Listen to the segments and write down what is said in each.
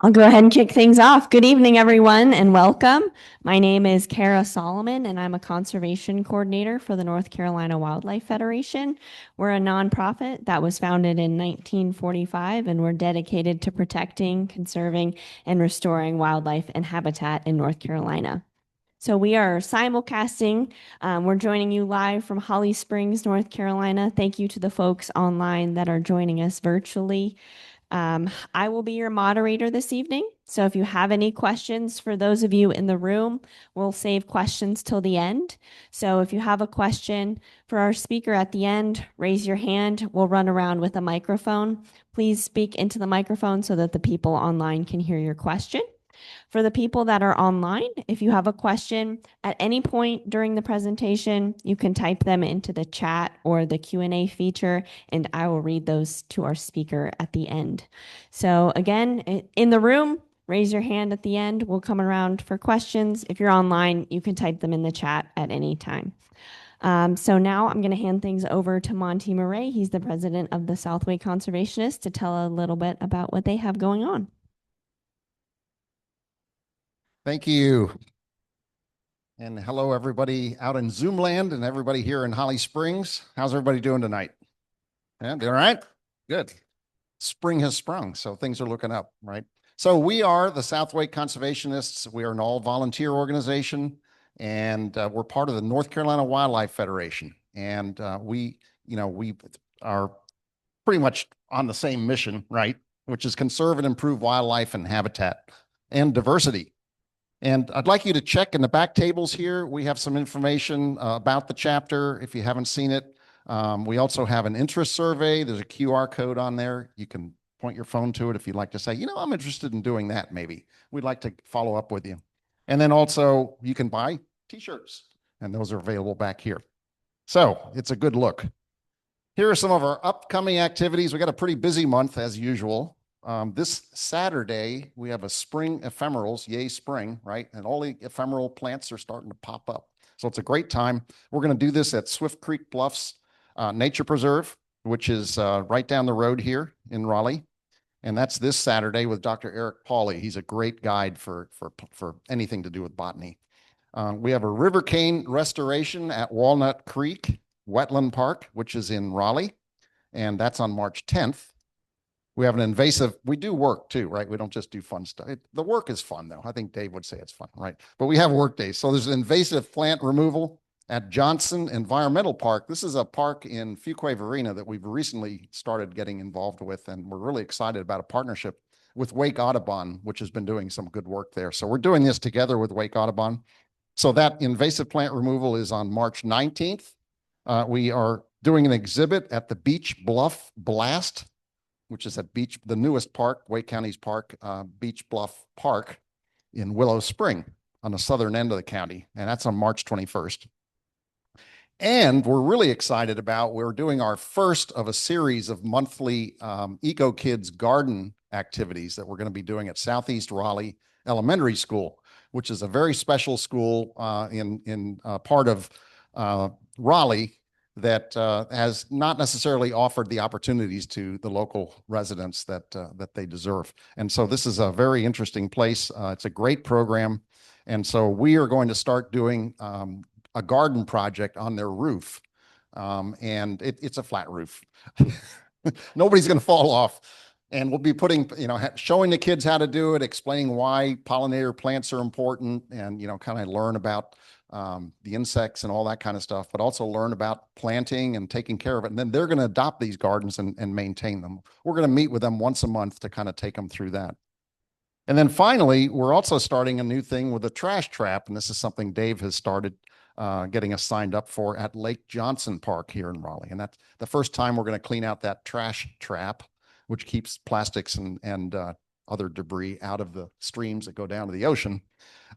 I'll go ahead and kick things off. Good evening, everyone, and welcome. My name is Kara Solomon, and I'm a conservation coordinator for the North Carolina Wildlife Federation. We're a nonprofit that was founded in 1945, and we're dedicated to protecting, conserving, and restoring wildlife and habitat in North Carolina. So we are simulcasting. We're joining you live from Holly Springs, North Carolina. Thank you to the folks online that are joining us virtually. I will be your moderator this evening. So if you have any questions for those of you in the room, we'll save questions till the end. So if you have a question for our speaker at the end, raise your hand. We'll run around with a microphone. Please speak into the microphone so that the people online can hear your question. For the people that are online, if you have a question at any point during the presentation, you can type them into the chat or the Q&A feature, and I will read those to our speaker at the end. So again, in the room, raise your hand at the end. We'll come around for questions. If you're online, you can type them in the chat at any time. So now I'm going to hand things over to Monty Murray. He's the president of the South Wake Conservationists to tell a little bit about what they have going on. Thank you. And hello, everybody out in Zoom land and everybody here in Holly Springs. How's everybody doing tonight? Yeah, doing all right? Good. Spring has sprung, so things are looking up, right? So we are the South Wake Conservationists. We are an all-volunteer organization, and we're part of the North Carolina Wildlife Federation. And we are pretty much on the same mission, right? Which is conserve and improve wildlife and habitat and diversity. And I'd like you to check in the back tables here. We have some information about the chapter if you haven't seen it. We also have an interest survey. There's a QR code on there. You can point your phone to it if you'd like to say, I'm interested in doing that maybe. We'd like to follow up with you. And then also you can buy t-shirts, and those are available back here. So it's a good look. Here are some of our upcoming activities. We got a pretty busy month as usual. This Saturday, we have a spring ephemerals, yay spring, right? And all the ephemeral plants are starting to pop up. So it's a great time. We're going to do this at Swift Creek Bluffs Nature Preserve, which is right down the road here in Raleigh. And that's this Saturday with Dr. Eric Pauly. He's a great guide for anything to do with botany. We have a river cane restoration at Walnut Creek Wetland Park, which is in Raleigh. And that's on March 10th. We have an invasive, we do work too, right? We don't just do fun stuff. The work is fun though. I think Dave would say it's fun, right? But we have work days. So there's an invasive plant removal at Johnson Environmental Park. This is a park in Fuquay-Varina that we've recently started getting involved with. And we're really excited about a partnership with Wake Audubon, which has been doing some good work there. So we're doing this together with Wake Audubon. So that invasive plant removal is on March 19th. We are doing an exhibit at the Beach Bluff Blast, which is at the newest park, Wake County's park, Beach Bluff Park in Willow Spring on the southern end of the county. And that's on March 21st. And we're really excited we're doing our first of a series of monthly Eco Kids garden activities that we're going to be doing at Southeast Raleigh Elementary School, which is a very special school in part of Raleigh that has not necessarily offered the opportunities to the local residents that they deserve. And so this is a very interesting place. It's a great program. And so we are going to start doing a garden project on their roof. And it's a flat roof. Nobody's going to fall off. And we'll be showing the kids how to do it, explaining why pollinator plants are important, and, kind of learn about the insects and all that kind of stuff, but also learn about planting and taking care of it. And then they're going to adopt these gardens and maintain them. We're going to meet with them once a month to kind of take them through that. And then finally, we're also starting a new thing with a trash trap. And this is something Dave has started getting us signed up for at Lake Johnson Park here in Raleigh. And that's the first time we're going to clean out that trash trap, which keeps plastics and other debris out of the streams that go down to the ocean.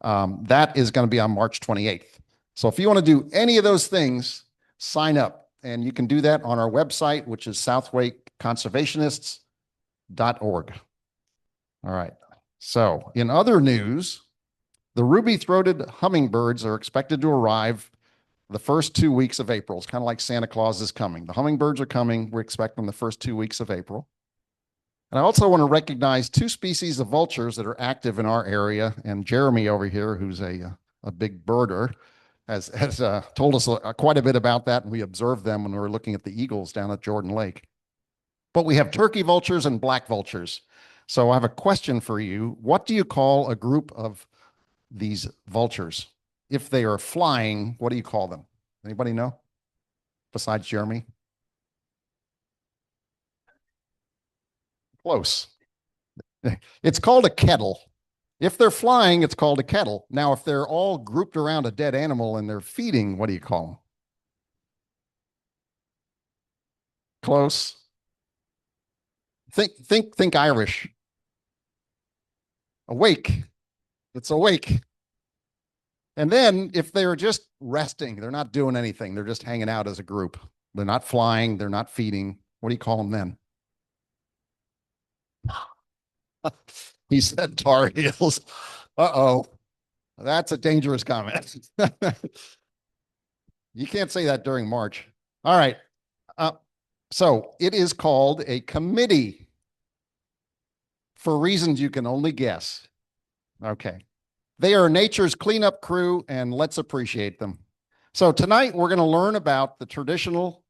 That is going to be on March 28th. So if you want to do any of those things, sign up. And you can do that on our website, which is southwakeconservationists.org. All right. So in other news, the ruby-throated hummingbirds are expected to arrive the first 2 weeks of April. It's kind of like Santa Claus is coming. The hummingbirds are coming. We expect them the first 2 weeks of April. And I also want to recognize two species of vultures that are active in our area. And Jeremy over here, who's a big birder, has told us quite a bit about that. And we observed them when we were looking at the eagles down at Jordan Lake. But we have turkey vultures and black vultures. So I have a question for you. What do you call a group of these vultures? If they are flying, what do you call them? Anybody know? Besides Jeremy? Close. It's called a kettle. If they're flying, it's called a kettle. Now, if they're all grouped around a dead animal and they're feeding, what do you call them? Close. Think Irish. Awake. It's awake. And then if they're just resting, they're not doing anything, they're just hanging out as a group. They're not flying, they're not feeding. What do you call them then? He said Tar Heels. Uh-oh. That's a dangerous comment. You can't say that during March. All right. So it is called a committee for reasons you can only guess. Okay. They are nature's cleanup crew, and let's appreciate them. So tonight we're going to learn about the traditional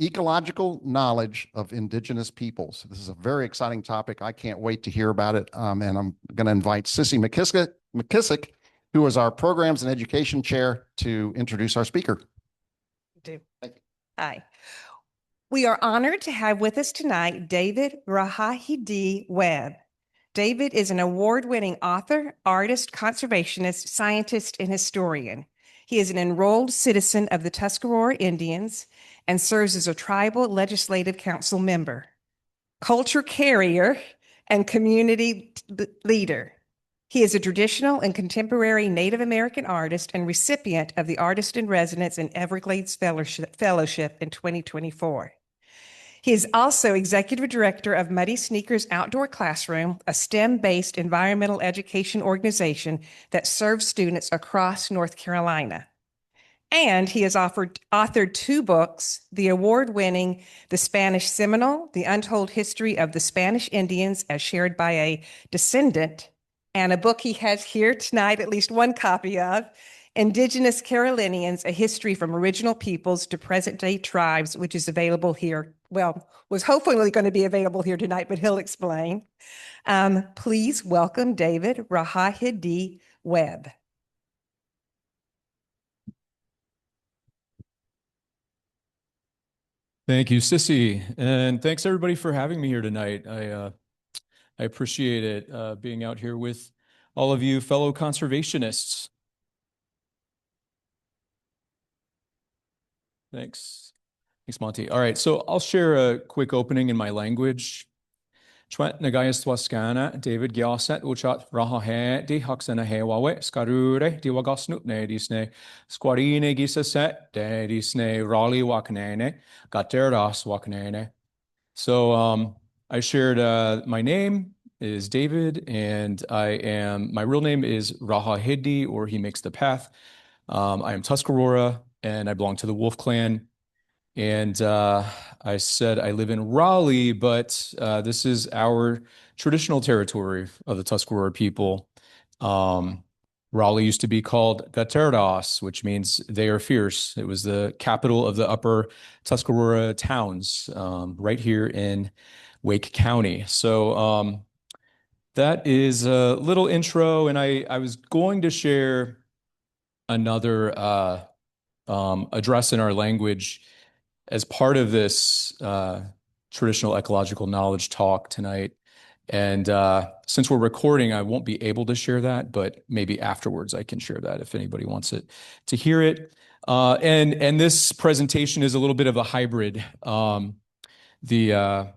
ecological knowledge of Indigenous peoples. This is a very exciting topic. I can't wait to hear about it. And I'm going to invite Sissy McKissick, who is our Programs and Education Chair, to introduce our speaker. Thank you. Hi. We are honored to have with us tonight David Rahahę Webb. David is an award-winning author, artist, conservationist, scientist, and historian. He is an enrolled citizen of the Tuscarora Indians and serves as a tribal legislative council member, culture carrier, and community leader. He is a traditional and contemporary Native American artist and recipient of the Artist in Residence and Everglades Fellowship in 2024. He is also executive director of Muddy Sneakers Outdoor Classroom, a STEM-based environmental education organization that serves students across North Carolina. And he has authored two books, the award-winning The Spanish Seminole, The Untold History of the Spanish Indians as shared by a descendant, and a book he has here tonight, at least one copy of, Indigenous Carolinians, A History from Original Peoples to Present-Day Tribes, which is available here. Well, was hopefully going to be available here tonight, but he'll explain. Please welcome David Rahahę Webb. Thank you, Sissy, and thanks everybody for having me here tonight. I appreciate it being out here with all of you fellow conservationists. Thanks, Monty. All right, so I'll share a quick opening in my language. Chwet nagayas twaskana David Gyaset uchat Rahahę di haksana hewawe skarure di wagasnupne disne squarine gisaset de disne raleigh waknene gaterdas waknene. So I shared my name is David, and my real name is Rahahę, or He Makes the Path. I am Tuscarora, and I belong to the Wolf Clan. And I said I live in Raleigh, but this is our traditional territory of the Tuscarora people. Raleigh used to be called Gaterdas, which means they are fierce. It was the capital of the upper Tuscarora towns right here in Wake County. So that is a little intro, and I was going to share another address in our language as part of this traditional ecological knowledge talk tonight. And since we're recording, I won't be able to share that, but maybe afterwards I can share that if anybody wants it to hear it. And this presentation is a little bit of a hybrid. The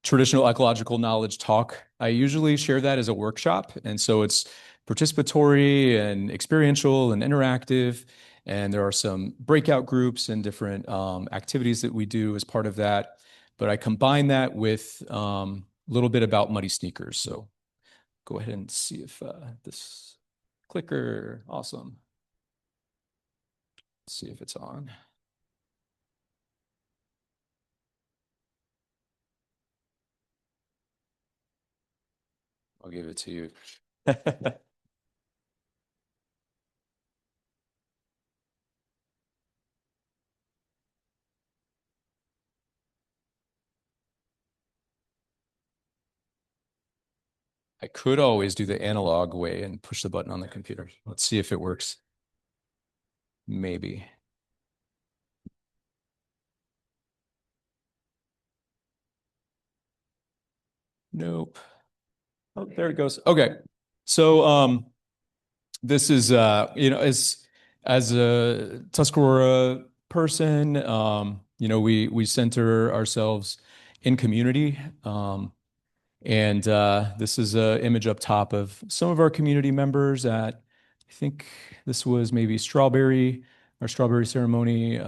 traditional ecological knowledge talk, I usually share that as a workshop. And so it's participatory and experiential and interactive. And there are some breakout groups and different activities that we do as part of that. But I combine that with a little bit about Muddy Sneakers. So go ahead and see if this clicker, awesome. Let's see if it's on. I'll give it to you. I could always do the analog way and push the button on the computer. Let's see if it works. Maybe. Nope. Oh, there it goes. Okay. So this is as a Tuscarora person, we center ourselves in community. And this is an image up top of some of our community members at, I think this was maybe our strawberry ceremony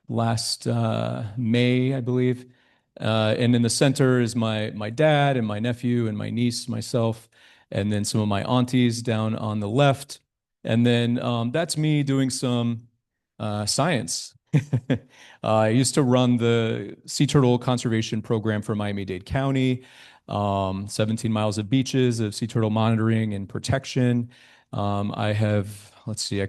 last May, I believe. And in the center is my dad and my nephew and my niece, myself, and then some of my aunties down on the left. And then that's me doing some science. I used to run the sea turtle conservation program for Miami-Dade County, 17 miles of beaches of sea turtle monitoring and protection. I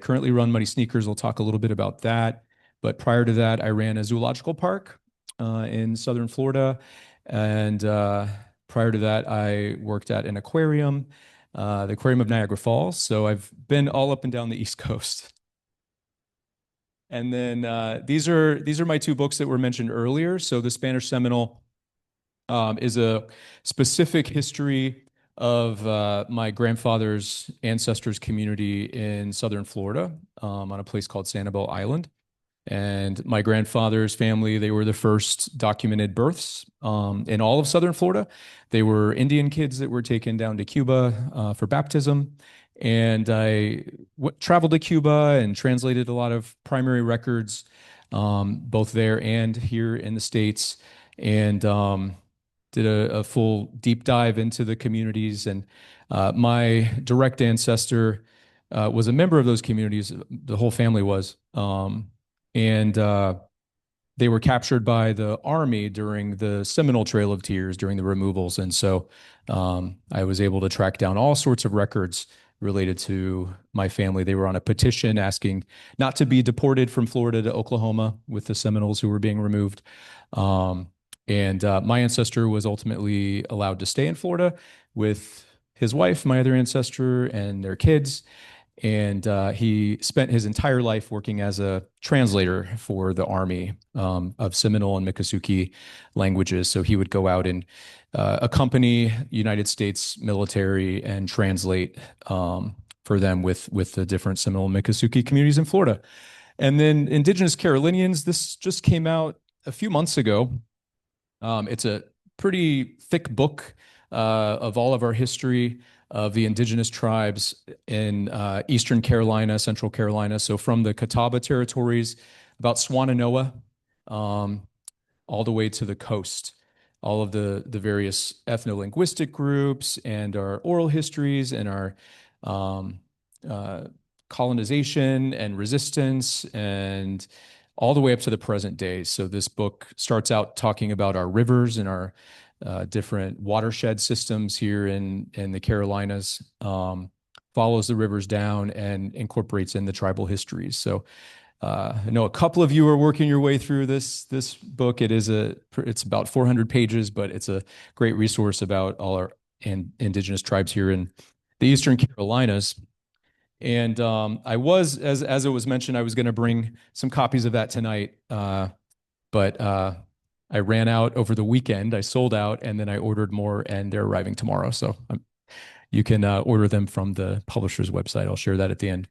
currently run Muddy Sneakers. We'll talk a little bit about that. But prior to that, I ran a zoological park in southern Florida. And prior to that, I worked at an aquarium, the Aquarium of Niagara Falls. So I've been all up and down the East Coast. And then these are my two books that were mentioned earlier. So The Spanish Seminole is a specific history of my grandfather's ancestors' community in southern Florida on a place called Sanibel Island. And my grandfather's family, they were the first documented births in all of southern Florida. They were Indian kids that were taken down to Cuba for baptism. And I traveled to Cuba and translated a lot of primary records, both there and here in the States, and did a full deep dive into the communities. And my direct ancestor was a member of those communities. The whole family was. And they were captured by the Army during the Seminole Trail of Tears, during the removals. And so I was able to track down all sorts of records related to my family. They were on a petition asking not to be deported from Florida to Oklahoma with the Seminoles who were being removed. And my ancestor was ultimately allowed to stay in Florida with his wife, my other ancestor, and their kids. And he spent his entire life working as a translator for the Army of Seminole and Miccosukee languages. So he would go out and accompany United States military and translate for them with the different Seminole and Miccosukee communities in Florida. And then Indigenous Carolinians, this just came out a few months ago. It's a pretty thick book of all of our history of the indigenous tribes in Eastern Carolina, Central Carolina. So from the Kahtenuaka Territories, about Swannanoa, all the way to the coast. All of the various ethno-linguistic groups and our oral histories and our colonization and resistance and all the way up to the present day. So this book starts out talking about our rivers and our different watershed systems here in the Carolinas, follows the rivers down and incorporates in the tribal histories. So I know a couple of you are working your way through this book. It's about 400 pages, but it's a great resource about all our indigenous tribes here in the Eastern Carolinas. And as it was mentioned, I was going to bring some copies of that tonight, but I ran out over the weekend. I sold out, and then I ordered more, and they're arriving tomorrow. So you can order them from the publisher's website. I'll share that at the end.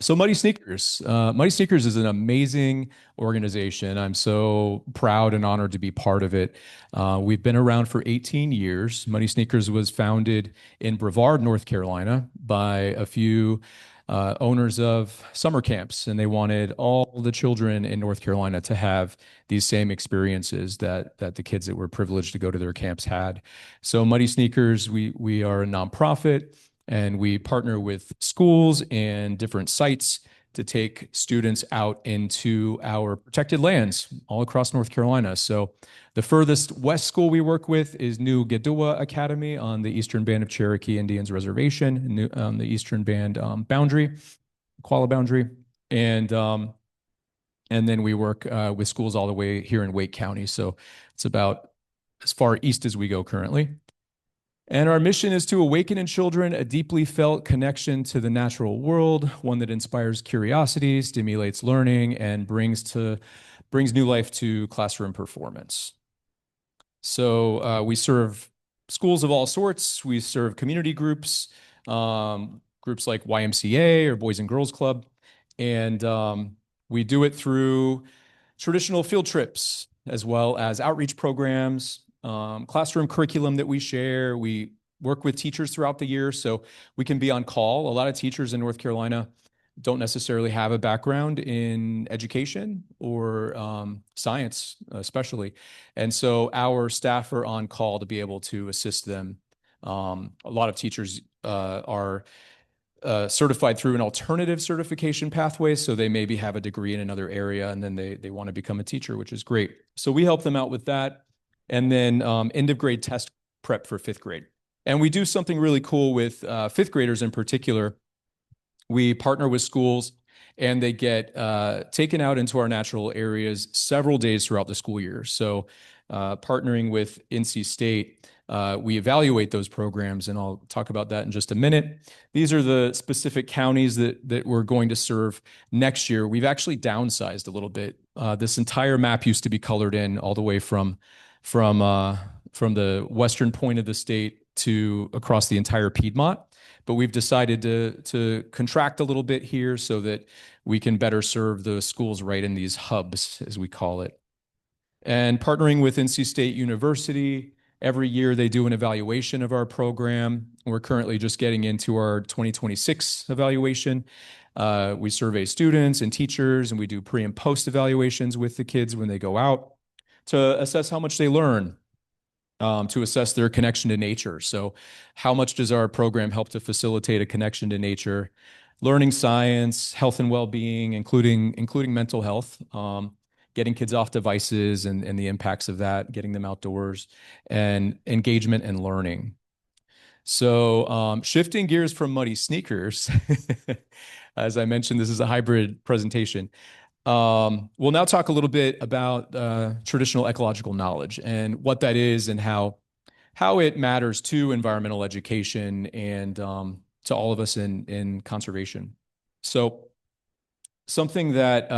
So Muddy Sneakers. Muddy Sneakers is an amazing organization. I'm so proud and honored to be part of it. We've been around for 18 years. Muddy Sneakers was founded in Brevard, North Carolina by a few owners of summer camps, and they wanted all the children in North Carolina to have these same experiences that the kids that were privileged to go to their camps had. So Muddy Sneakers, we are a nonprofit, and we partner with schools and different sites to take students out into our protected lands all across North Carolina. So the furthest west school we work with is New Gadowa Academy on the Eastern Band of Cherokee Indians Reservation, on the Eastern Band boundary, Qualla boundary. And then we work with schools all the way here in Wake County. So it's about as far east as we go currently. And our mission is to awaken in children a deeply felt connection to the natural world, one that inspires curiosity, stimulates learning, and brings new life to classroom performance. So we serve schools of all sorts. We serve community groups, groups like YMCA or Boys and Girls Club. And we do it through traditional field trips, as well as outreach programs, classroom curriculum that we share. We work with teachers throughout the year, so we can be on call. A lot of teachers in North Carolina don't necessarily have a background in education or science, especially. And so our staff are on call to be able to assist them. A lot of teachers are certified through an alternative certification pathway, so they maybe have a degree in another area and then they want to become a teacher, which is great. So we help them out with that. And then end of grade test prep for fifth grade. And we do something really cool with fifth graders in particular. We partner with schools and they get taken out into our natural areas several days throughout the school year. So partnering with NC State, we evaluate those programs, and I'll talk about that in just a minute. These are the specific counties that we're going to serve next year. We've actually downsized a little bit. This entire map used to be colored in all the way from the western point of the state to across the entire Piedmont. But we've decided to contract a little bit here so that we can better serve the schools right in these hubs, as we call it. And partnering with NC State University, every year they do an evaluation of our program. We're currently just getting into our 2026 evaluation. We survey students and teachers, and we do pre and post evaluations with the kids when they go out to assess how much they learn, to assess their connection to nature. So how much does our program help to facilitate a connection to nature, learning science, health and well-being, including mental health, getting kids off devices and the impacts of that, getting them outdoors, and engagement and learning. So shifting gears from muddy sneakers, as I mentioned, this is a hybrid presentation. We'll now talk a little bit about traditional ecological knowledge and what that is and how it matters to environmental education and to all of us in conservation. So something that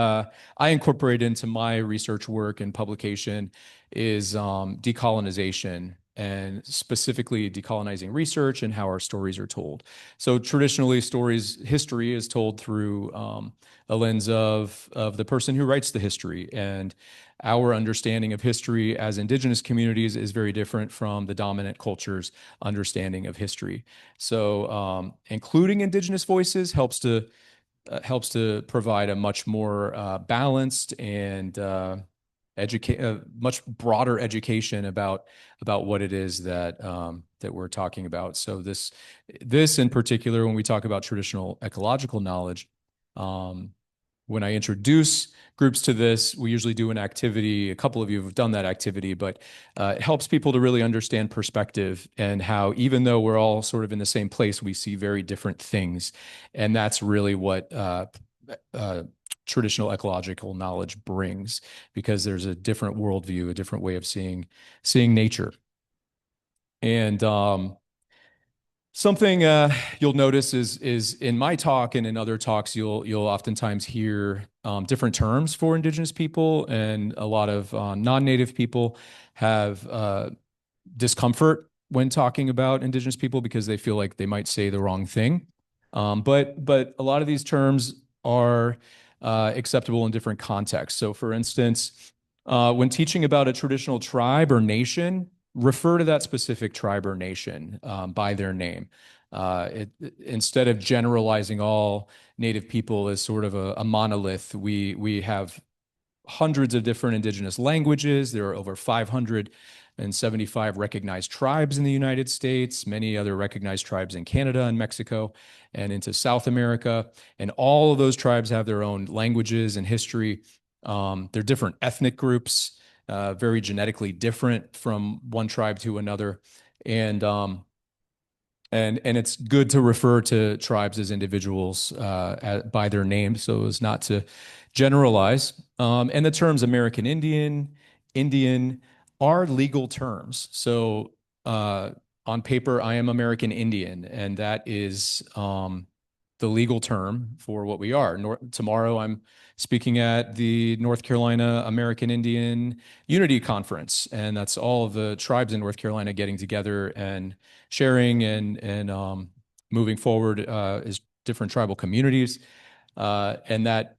I incorporate into my research work and publication is decolonization, and specifically decolonizing research and how our stories are told. So traditionally, history is told through a lens of the person who writes the history. And our understanding of history as Indigenous communities is very different from the dominant culture's understanding of history. So including Indigenous voices helps to provide a much more balanced and much broader education about what it is that we're talking about. So this in particular, when we talk about traditional ecological knowledge, when I introduce groups to this, we usually do an activity. A couple of you have done that activity, but it helps people to really understand perspective and how, even though we're all sort of in the same place, we see very different things. And that's really what traditional ecological knowledge brings, because there's a different worldview, a different way of seeing nature. And something you'll notice is in my talk and in other talks, you'll oftentimes hear different terms for Indigenous people, and a lot of non-Native people have discomfort when talking about Indigenous people because they feel like they might say the wrong thing. But a lot of these terms are acceptable in different contexts. So for instance, when teaching about a traditional tribe or nation, refer to that specific tribe or nation by their name. Instead of generalizing all Native people as sort of a monolith, we have hundreds of different Indigenous languages. There are over 500 and 75 recognized tribes in the United States, many other recognized tribes in Canada and Mexico, and into South America. And all of those tribes have their own languages and history. They're different ethnic groups, very genetically different from one tribe to another. And it's good to refer to tribes as individuals by their name so as not to generalize. And the terms American Indian, Indian are legal terms. So on paper, I am American Indian, and that is the legal term for what we are. Tomorrow, I'm speaking at the North Carolina American Indian Unity Conference, and that's all of the tribes in North Carolina getting together and sharing and moving forward as different tribal communities. And that,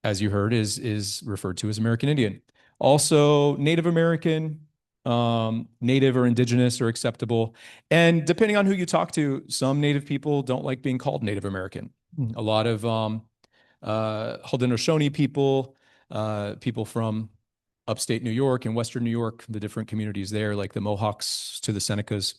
as you heard, is referred to as American Indian. Also, Native American, Native or Indigenous are acceptable. And depending on who you talk to, some Native people don't like being called Native American. A lot of Haudenosaunee people, people from upstate New York and Western New York, the different communities there, like the Mohawks to the Senecas,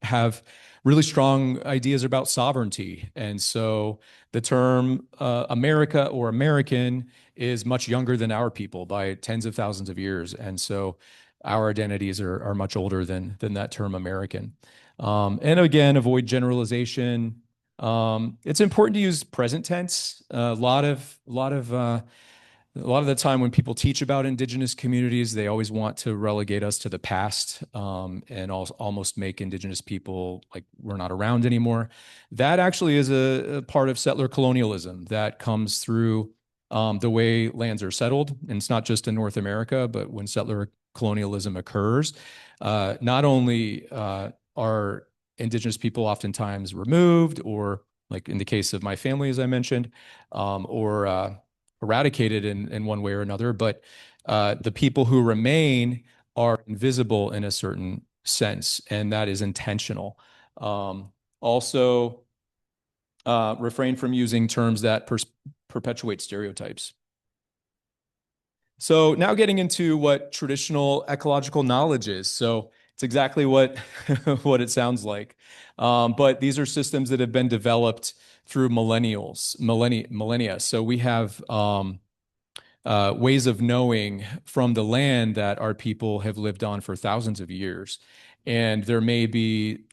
have really strong ideas about sovereignty. And so the term America or American is much younger than our people by tens of thousands of years. And so our identities are much older than that term American. And again, avoid generalization. It's important to use present tense. A lot of the time when people teach about Indigenous communities, they always want to relegate us to the past and almost make Indigenous people like we're not around anymore. That actually is a part of settler colonialism that comes through the way lands are settled. And it's not just in North America, but when settler colonialism occurs, not only are Indigenous people oftentimes removed, or like in the case of my family, as I mentioned, or eradicated in one way or another, but the people who remain are invisible in a certain sense, and that is intentional. Also, refrain from using terms that perpetuate stereotypes. So now getting into what traditional ecological knowledge is. So it's exactly what it sounds like. But these are systems that have been developed through millennia. So we have ways of knowing from the land that our people have lived on for thousands of years. And there may be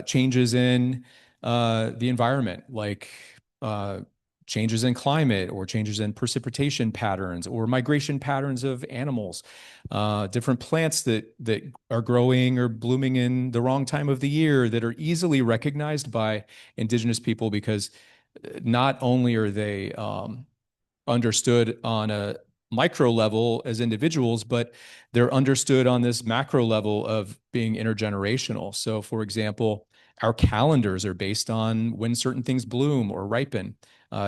changes in the environment, like changes in climate or changes in precipitation patterns or migration patterns of animals, different plants that are growing or blooming in the wrong time of the year that are easily recognized by Indigenous people, because not only are they understood on a micro level as individuals, but they're understood on this macro level of being intergenerational. So for example, our calendars are based on when certain things bloom or ripen.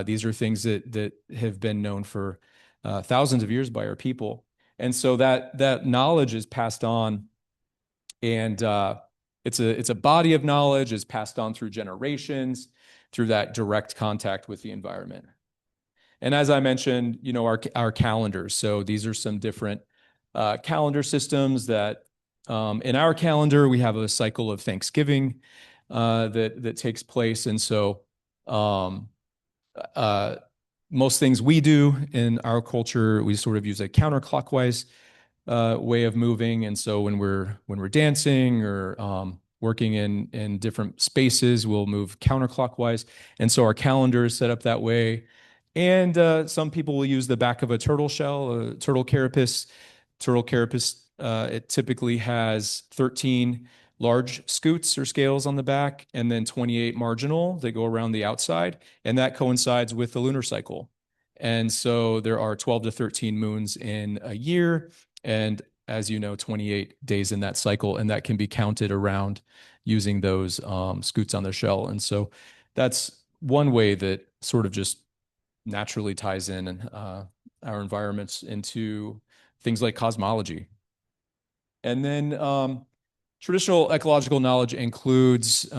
These are things that have been known for thousands of years by our people. And so that knowledge is passed on, and it's a body of knowledge is passed on through generations, through that direct contact with the environment. And as I mentioned, our calendars. So these are some different calendar systems that in our calendar, we have a cycle of Thanksgiving that takes place. And so most things we do in our culture, we sort of use a counterclockwise way of moving. And so when we're dancing or working in different spaces, we'll move counterclockwise. And so our calendar is set up that way. And some people will use the back of a turtle shell, a turtle carapace. Turtle carapace, it typically has 13 large scutes or scales on the back, and then 28 marginal that go around the outside. And that coincides with the lunar cycle. And so there are 12 to 13 moons in a year. And as you know, 28 days in that cycle, and that can be counted around using those scutes on the shell. And so that's one way that sort of just naturally ties in our environments into things like cosmology. And then traditional ecological knowledge includes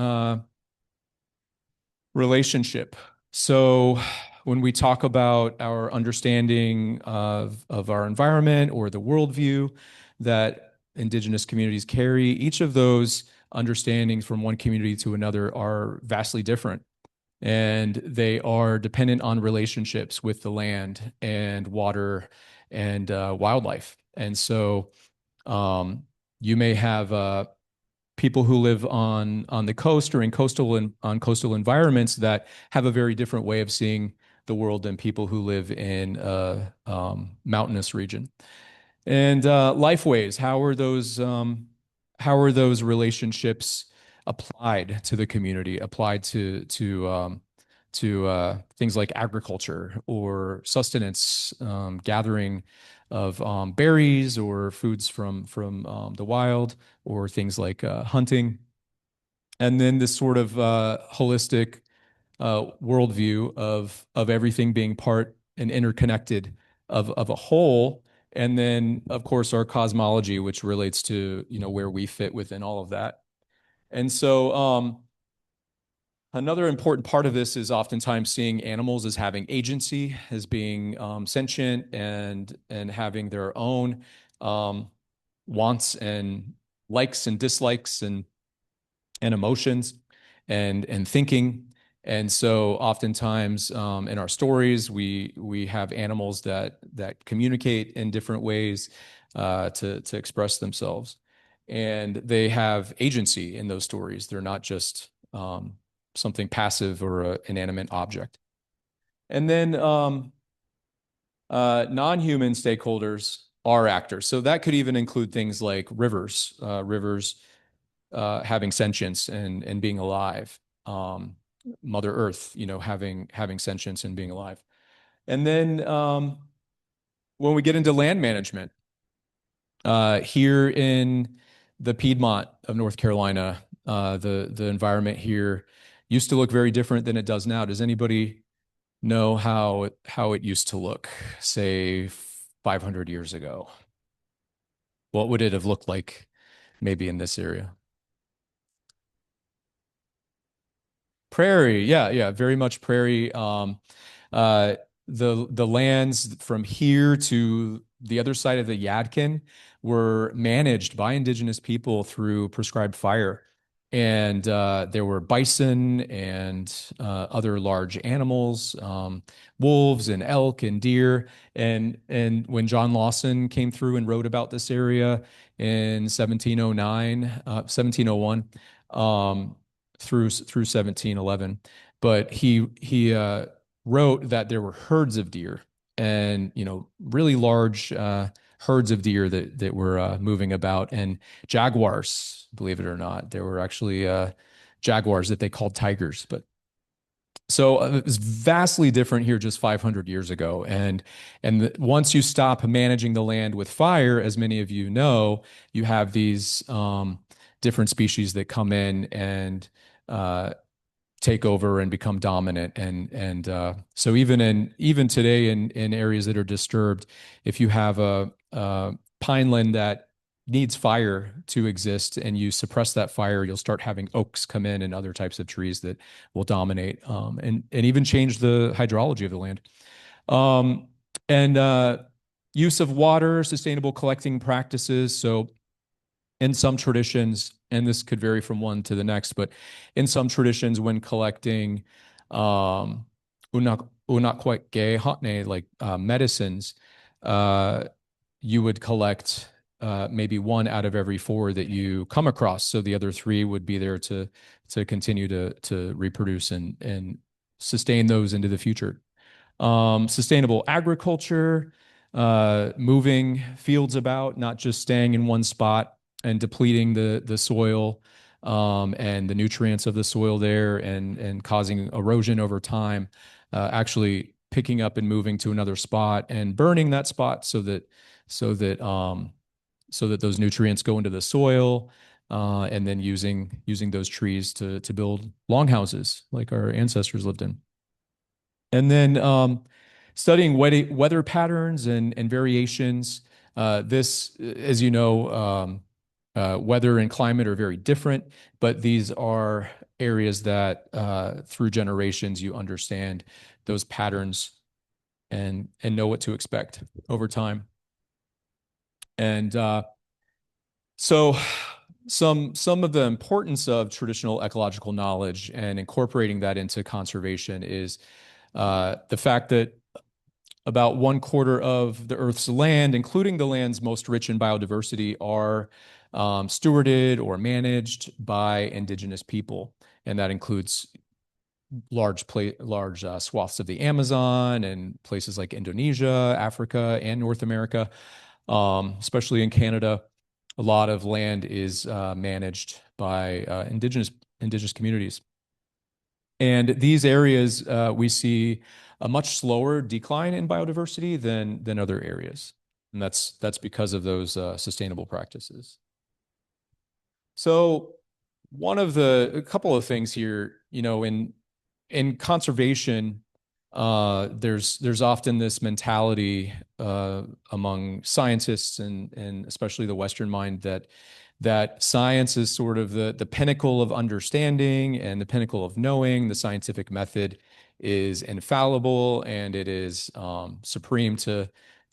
relationship. So when we talk about our understanding of our environment or the worldview that Indigenous communities carry, each of those understandings from one community to another are vastly different. And they are dependent on relationships with the land and water and wildlife. And so you may have people who live on the coast or in coastal environments that have a very different way of seeing the world than people who live in a mountainous region. And lifeways, how are those relationships applied to the community, applied to things like agriculture or sustenance, gathering of berries or foods from the wild, or things like hunting. And then this sort of holistic worldview of everything being part and interconnected of a whole. And then, of course, our cosmology, which relates to, where we fit within all of that. And so another important part of this is oftentimes seeing animals as having agency, as being sentient and having their own wants and likes and dislikes and emotions and thinking. And so oftentimes in our stories, we have animals that communicate in different ways to express themselves. And they have agency in those stories. They're not just something passive or an inanimate object. And then non-human stakeholders are actors. So that could even include things like rivers, having sentience and being alive. Mother Earth, having sentience and being alive. And then when we get into land management, here in the Piedmont of North Carolina, the environment here used to look very different than it does now. Does anybody know how it used to look, say 500 years ago? What would it have looked like maybe in this area? Prairie, yeah, very much prairie. The lands from here to the other side of the Yadkin were managed by Indigenous people through prescribed fire. And there were bison and other large animals, wolves and elk and deer. And when John Lawson came through and wrote about this area in 1701, through 1711, but he wrote that there were herds of deer and really large herds of deer that were moving about, and jaguars, believe it or not. There were actually jaguars that they called tigers. But so it was vastly different here just 500 years ago. And once you stop managing the land with fire, as many of you know, you have these different species that come in and take over and become dominant. And so even today in areas that are disturbed, if you have a pineland that needs fire to exist and you suppress that fire, you'll start having oaks come in and other types of trees that will dominate and even change the hydrology of the land. And use of water, sustainable collecting practices. So in some traditions, and this could vary from one to the next, but in some traditions, when collecting like medicines, you would collect maybe one out of every four that you come across. So the other three would be there to continue to reproduce and sustain those into the future. Sustainable agriculture, moving fields about, not just staying in one spot and depleting the soil and the nutrients of the soil there and causing erosion over time, actually picking up and moving to another spot and burning that spot so that those nutrients go into the soil, and then using those trees to build longhouses like our ancestors lived in. And then studying weather patterns and variations. This, as you know, weather and climate are very different, but these are areas that through generations you understand those patterns and know what to expect over time. And So some of the importance of traditional ecological knowledge and incorporating that into conservation is the fact that about 1/4 of the Earth's land, including the lands most rich in biodiversity, are stewarded or managed by Indigenous people. And that includes large swaths of the Amazon and places like Indonesia, Africa, and North America, especially in Canada. A lot of land is managed by indigenous communities. And these areas, we see a much slower decline in biodiversity than other areas. And that's because of those sustainable practices. So a couple of things here, in conservation, there's often this mentality among scientists and especially the Western mind that science is sort of the pinnacle of understanding and the pinnacle of knowing. The scientific method is infallible and it is supreme to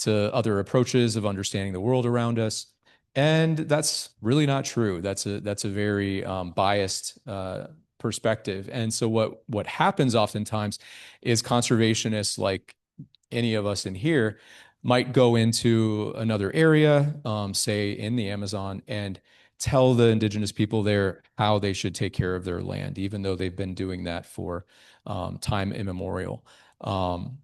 other approaches of understanding the world around us. And that's really not true. That's a very biased perspective. And so what happens oftentimes is conservationists, like any of us in here, might go into another area, say in the Amazon, and tell the indigenous people there how they should take care of their land, even though they've been doing that for time immemorial. And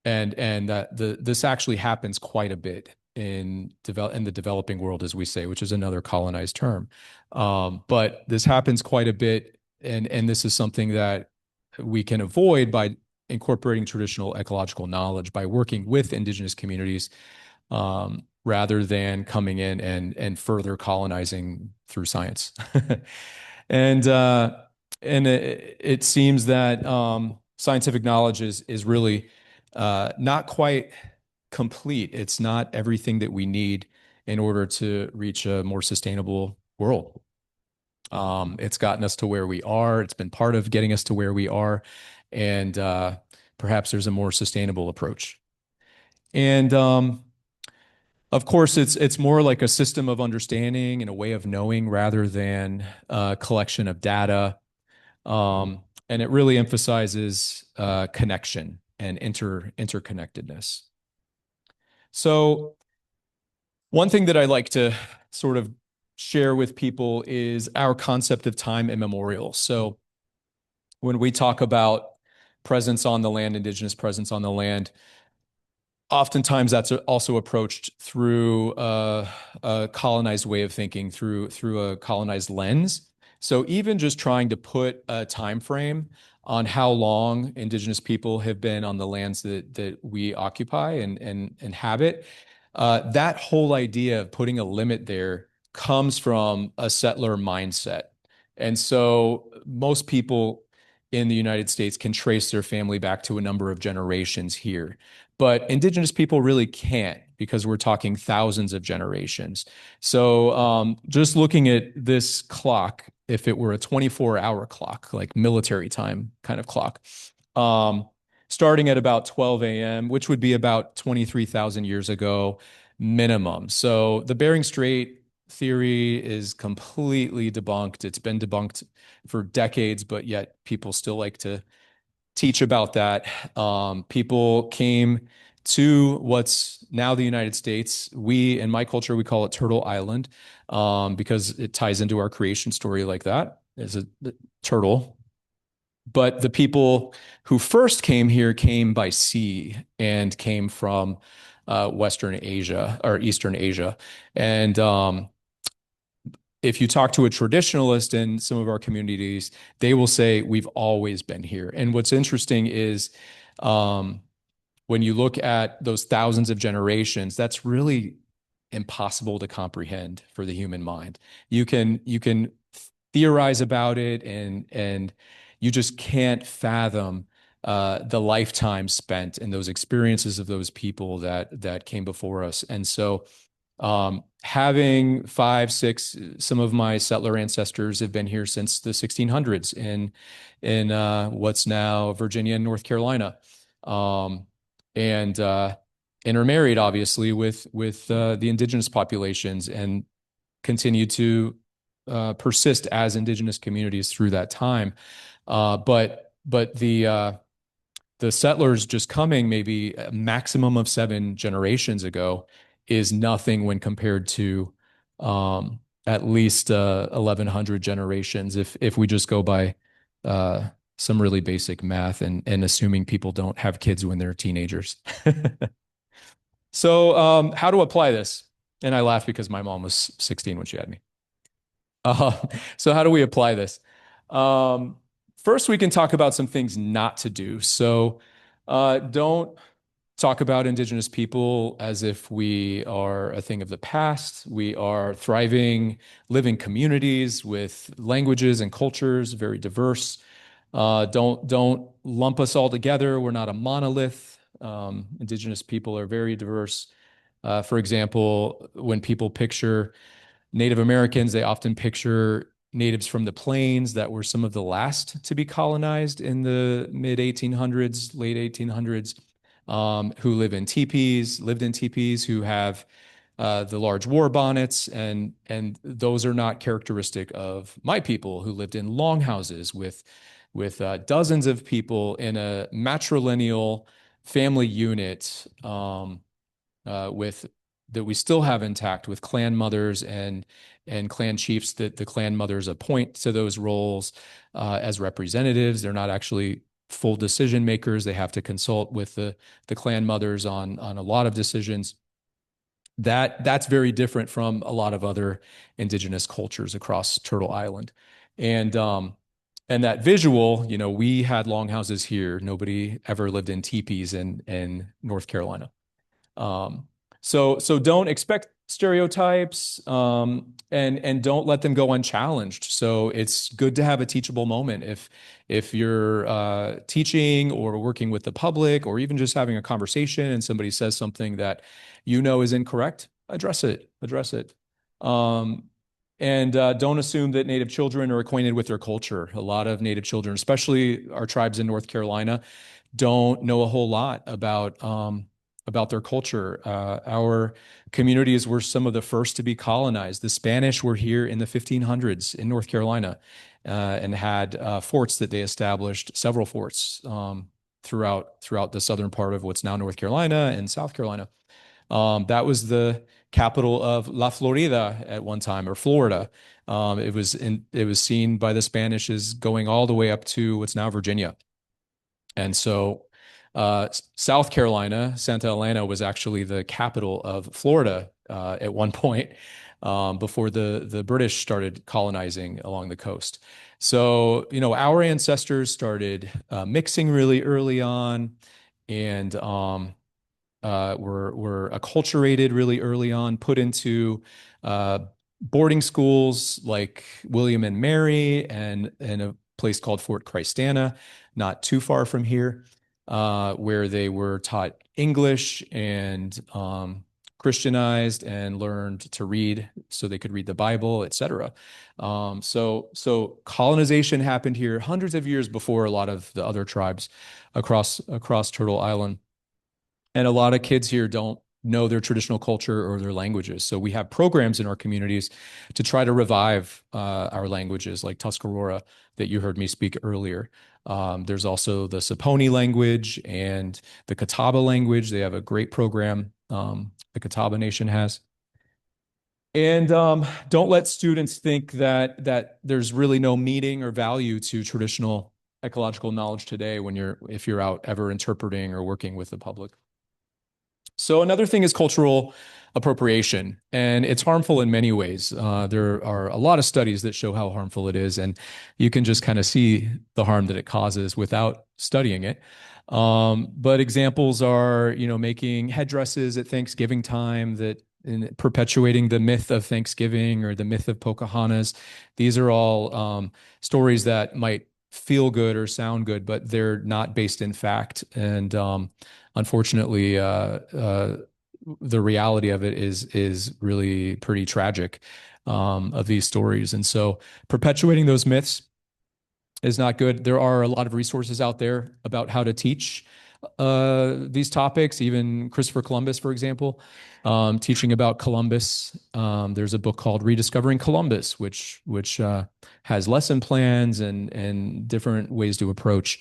that this actually happens quite a bit in the developing world, as we say, which is another colonized term. But this happens quite a bit, and this is something that we can avoid by incorporating traditional ecological knowledge, by working with indigenous communities, rather than coming in and further colonizing through science. And it seems that scientific knowledge is really not quite complete. It's not everything that we need in order to reach a more sustainable world. It's gotten us to where we are. It's been part of getting us to where we are. And perhaps there's a more sustainable approach. And of course, it's more like a system of understanding and a way of knowing rather than a collection of data. And it really emphasizes connection and interconnectedness. So one thing that I like to sort of share with people is our concept of time immemorial. So when we talk about presence on the land, indigenous presence on the land, oftentimes that's also approached through a colonized way of thinking, through a colonized lens. So even just trying to put a time frame on how long indigenous people have been on the lands that we occupy and inhabit, that whole idea of putting a limit there comes from a settler mindset. And so most people in the United States can trace their family back to a number of generations here. But indigenous people really can't, because we're talking thousands of generations. So just looking at this clock, if it were a 24-hour clock, like military time kind of clock, starting at about 12 a.m., which would be about 23,000 years ago minimum. So the Bering Strait theory is completely debunked. It's been debunked for decades, but yet people still like to teach about that. People came to what's now the United States. In my culture, we call it Turtle Island, because it ties into our creation story like that, as a turtle. But the people who first came here came by sea and came from Western Asia or Eastern Asia. And if you talk to a traditionalist in some of our communities, they will say, we've always been here. And what's interesting is when you look at those thousands of generations, that's really impossible to comprehend for the human mind. You can theorize about it, and you just can't fathom the lifetime spent and those experiences of those people that came before us. And so having 5, 6, some of my settler ancestors have been here since the 1600s in what's now Virginia and North Carolina, and intermarried, obviously, with the indigenous populations. And continued to persist as Indigenous communities through that time. But the settlers just coming maybe a maximum of 7 generations ago is nothing when compared to at least 1,100 generations if we just go by some really basic math and assuming people don't have kids when they're teenagers. So how to apply this? And I laugh because my mom was 16 when she had me. So how do we apply this? First, we can talk about some things not to do. So don't talk about Indigenous people as if we are a thing of the past. We are thriving, living communities with languages and cultures, very diverse. Don't lump us all together. We're not a monolith. Indigenous people are very diverse. For example, when people picture Native Americans, they often picture natives from the plains that were some of the last to be colonized in the mid 1800s, late 1800s, who lived in teepees, who have the large war bonnets, and those are not characteristic of my people who lived in longhouses with dozens of people in a matrilineal family unit with that we still have intact with clan mothers and clan chiefs that the clan mothers appoint to those roles as representatives. They're not actually full decision makers. They have to consult with the clan mothers on a lot of decisions. That's very different from a lot of other Indigenous cultures across Turtle Island. And that visual, we had longhouses here. Nobody ever lived in teepees in North Carolina. So don't expect stereotypes, and don't let them go unchallenged. So it's good to have a teachable moment. If you're teaching or working with the public, or even just having a conversation and somebody says something that is incorrect, address it. And don't assume that Native children are acquainted with their culture. A lot of Native children, especially our tribes in North Carolina, don't know a whole lot about their culture. Our communities were some of the first to be colonized. The Spanish were here in the 1500s in North Carolina and had forts that they established, several forts throughout the southern part of what's now North Carolina and South Carolina. That was the capital of La Florida at one time, or Florida. It was seen by the Spanish as going all the way up to what's now Virginia. And so South Carolina, Santa Elena, was actually the capital of Florida at one point before the British started colonizing along the coast. So, our ancestors started mixing really early on, and were acculturated really early on, put into boarding schools like William and Mary and a place called Fort Christana, not too far from here, where they were taught English and Christianized and learned to read so they could read the Bible, etc. So colonization happened here hundreds of years before a lot of the other tribes across Turtle Island. And a lot of kids here don't know their traditional culture or their languages. So we have programs in our communities to try to revive our languages, like Tuscarora that you heard me speak earlier. There's also the Saponi language and the Catawba language. They have a great program, the Catawba Nation has. And don't let students think that there's really no meaning or value to traditional ecological knowledge today if you're out ever interpreting or working with the public. So another thing is cultural appropriation, and it's harmful in many ways. There are a lot of studies that show how harmful it is, and you can just kind of see the harm that it causes without studying it. But examples are, making headdresses at Thanksgiving time perpetuating the myth of Thanksgiving or the myth of Pocahontas. These are all stories that might feel good or sound good, but they're not based in fact. And unfortunately, the reality of it is really pretty tragic of these stories. And so perpetuating those myths is not good. There are a lot of resources out there about how to teach these topics, even Christopher Columbus, for example, teaching about Columbus. There's a book called Rediscovering Columbus, which has lesson plans and different ways to approach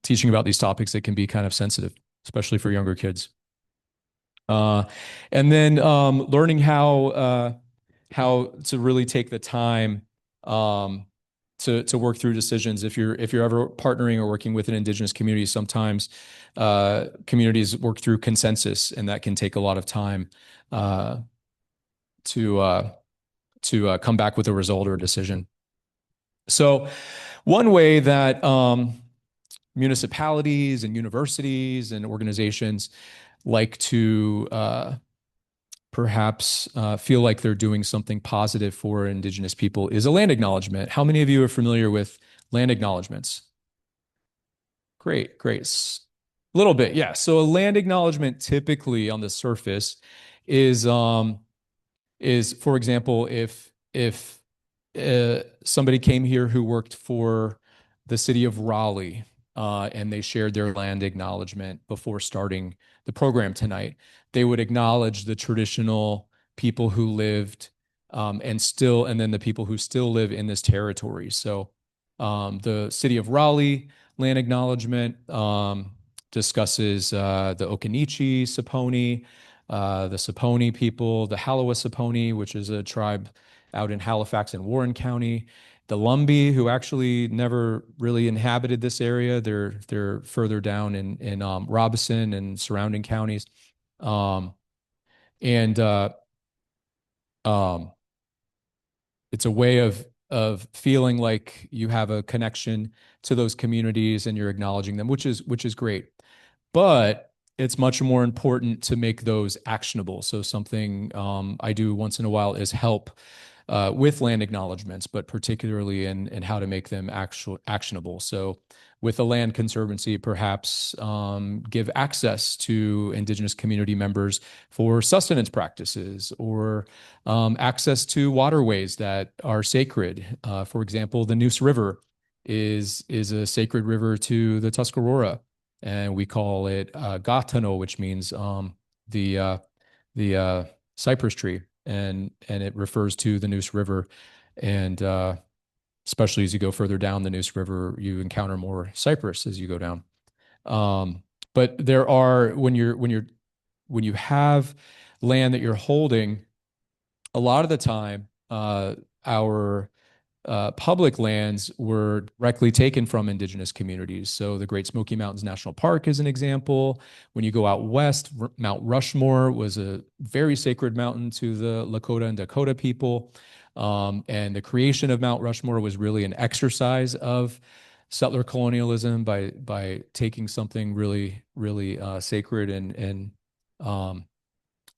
teaching about these topics that can be kind of sensitive, especially for younger kids. And then learning how to really take the time to work through decisions. If you're ever partnering or working with an Indigenous community, sometimes communities work through consensus, and that can take a lot of time to come back with a result or a decision. So one way that municipalities and universities and organizations like to perhaps feel like they're doing something positive for Indigenous people is a land acknowledgement. How many of you are familiar with land acknowledgements? Great. A little bit, yeah. So a land acknowledgement typically on the surface is for example, if somebody came here who worked for the city of Raleigh, and they shared their land acknowledgement before starting the program tonight, they would acknowledge the traditional people who lived and then the people who still live in this territory. So the city of Raleigh land acknowledgement discusses the Occaneechi Saponi, the Saponi people, the Halawa Saponi, which is a tribe out in Halifax and Warren County, the Lumbee, who actually never really inhabited this area. They're further down in Robeson and surrounding counties. It's a way of feeling like you have a connection to those communities and you're acknowledging them, which is great. But it's much more important to make those actionable. So something I do once in a while is help with land acknowledgements, but particularly in how to make them actionable. So with the Land Conservancy, perhaps give access to Indigenous community members for sustenance practices or access to waterways that are sacred. For example, the Neuse River is a sacred river to the Tuscarora, and we call it Kahtenuaka, which means the cypress tree. And it refers to the Neuse River, and especially as you go further down the Neuse River, you encounter more cypress as you go down. But there are when you have land that you're holding, a lot of the time our public lands were directly taken from Indigenous communities. So the Great Smoky Mountains National Park is an example. When you go out west, Mount Rushmore was a very sacred mountain to the Lakota and Dakota people. And the creation of Mount Rushmore was really an exercise of settler colonialism by taking something really, really sacred and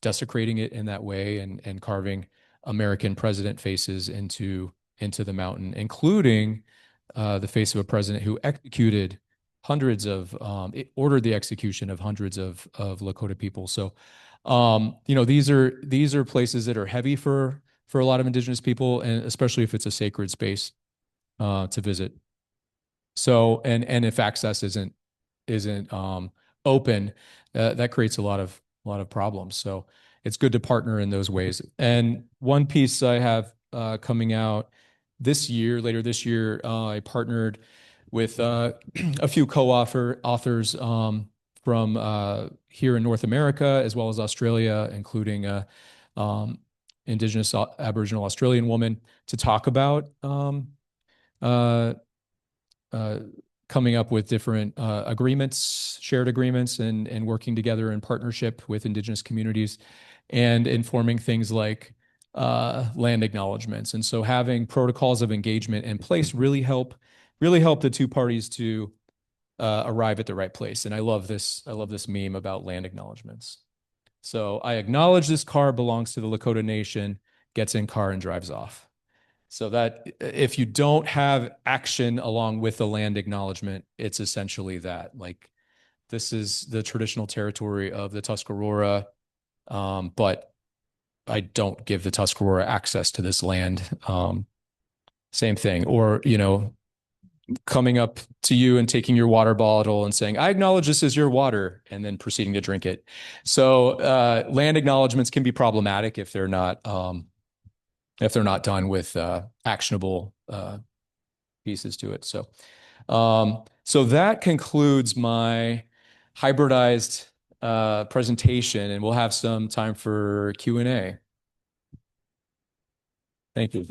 desecrating it in that way and carving American president faces into the mountain, including the face of a president who executed ordered the execution of hundreds of Lakota people. So, these are places that are heavy for a lot of Indigenous people, and especially if it's a sacred space to visit. So, and if access isn't open, that creates a lot of problems. So it's good to partner in those ways. And one piece I have coming out later this year, I partnered with a few authors from here in North America, as well as Australia, including Indigenous Aboriginal Australian woman, to talk about coming up with different shared agreements, and working together in partnership with Indigenous communities, and informing things like land acknowledgements. And so having protocols of engagement in place really help the two parties to arrive at the right place. And I love this meme about land acknowledgements. So I acknowledge this car belongs to the Lakota Nation, gets in car and drives off. So that if you don't have action along with the land acknowledgement, it's essentially that. Like, this is the traditional territory of the Tuscarora, but I don't give the Tuscarora access to this land. Same thing. Or, coming up to you and taking your water bottle and saying, I acknowledge this is your water, and then proceeding to drink it. So land acknowledgements can be problematic if they're not done with actionable pieces to it. So so that concludes my hybridized presentation, and we'll have some time for Q&A. Thank you.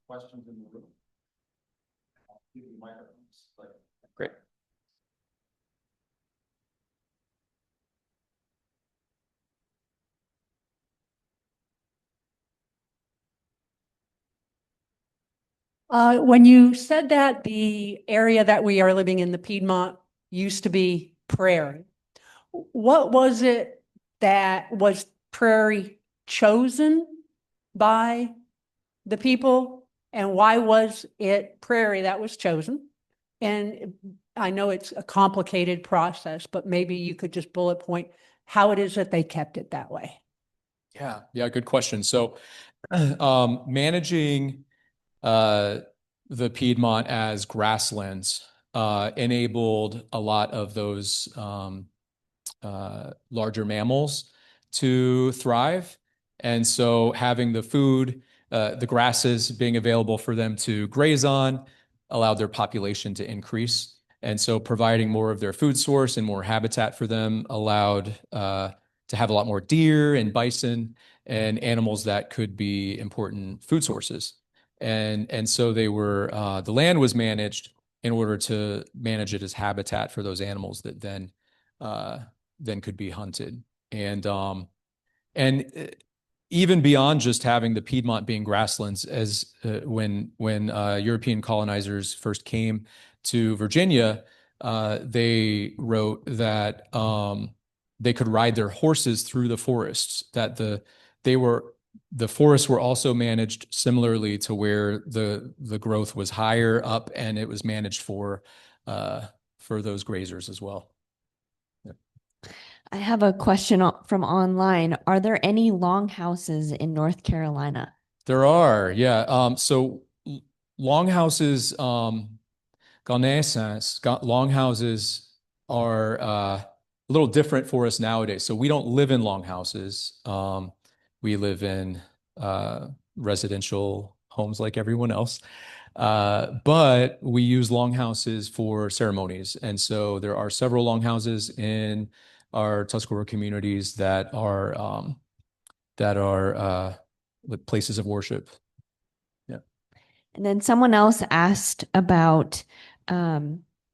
Questions in the room? Great. When you said that the area that we are living in, the Piedmont, used to be prairie, what was it that was prairie chosen by the people, and why was it prairie that was chosen? And I know it's a complicated process, but maybe you could just bullet point how it is that they kept it that way. Yeah, good question. So managing the Piedmont as grasslands enabled a lot of those larger mammals to thrive. And so having the food, the grasses being available for them to graze on allowed their population to increase. And so providing more of their food source and more habitat for them allowed to have a lot more deer and bison and animals that could be important food sources. And so they were the land was managed in order to manage it as habitat for those animals that then could be hunted. And even beyond just having the Piedmont being grasslands, as when European colonizers first came to Virginia, they wrote that they could ride their horses through the forests, that the forests were also managed similarly to where the growth was higher up, and it was managed for those grazers as well. Yeah. I have a question from online. Are there any longhouses in North Carolina? There are, yeah. So longhouses, longhouses are a little different for us nowadays. So we don't live in longhouses. We live in residential homes like everyone else. But we use longhouses for ceremonies. And so there are several longhouses in our Tuscarora communities that are places of worship. Yeah. And then someone else asked about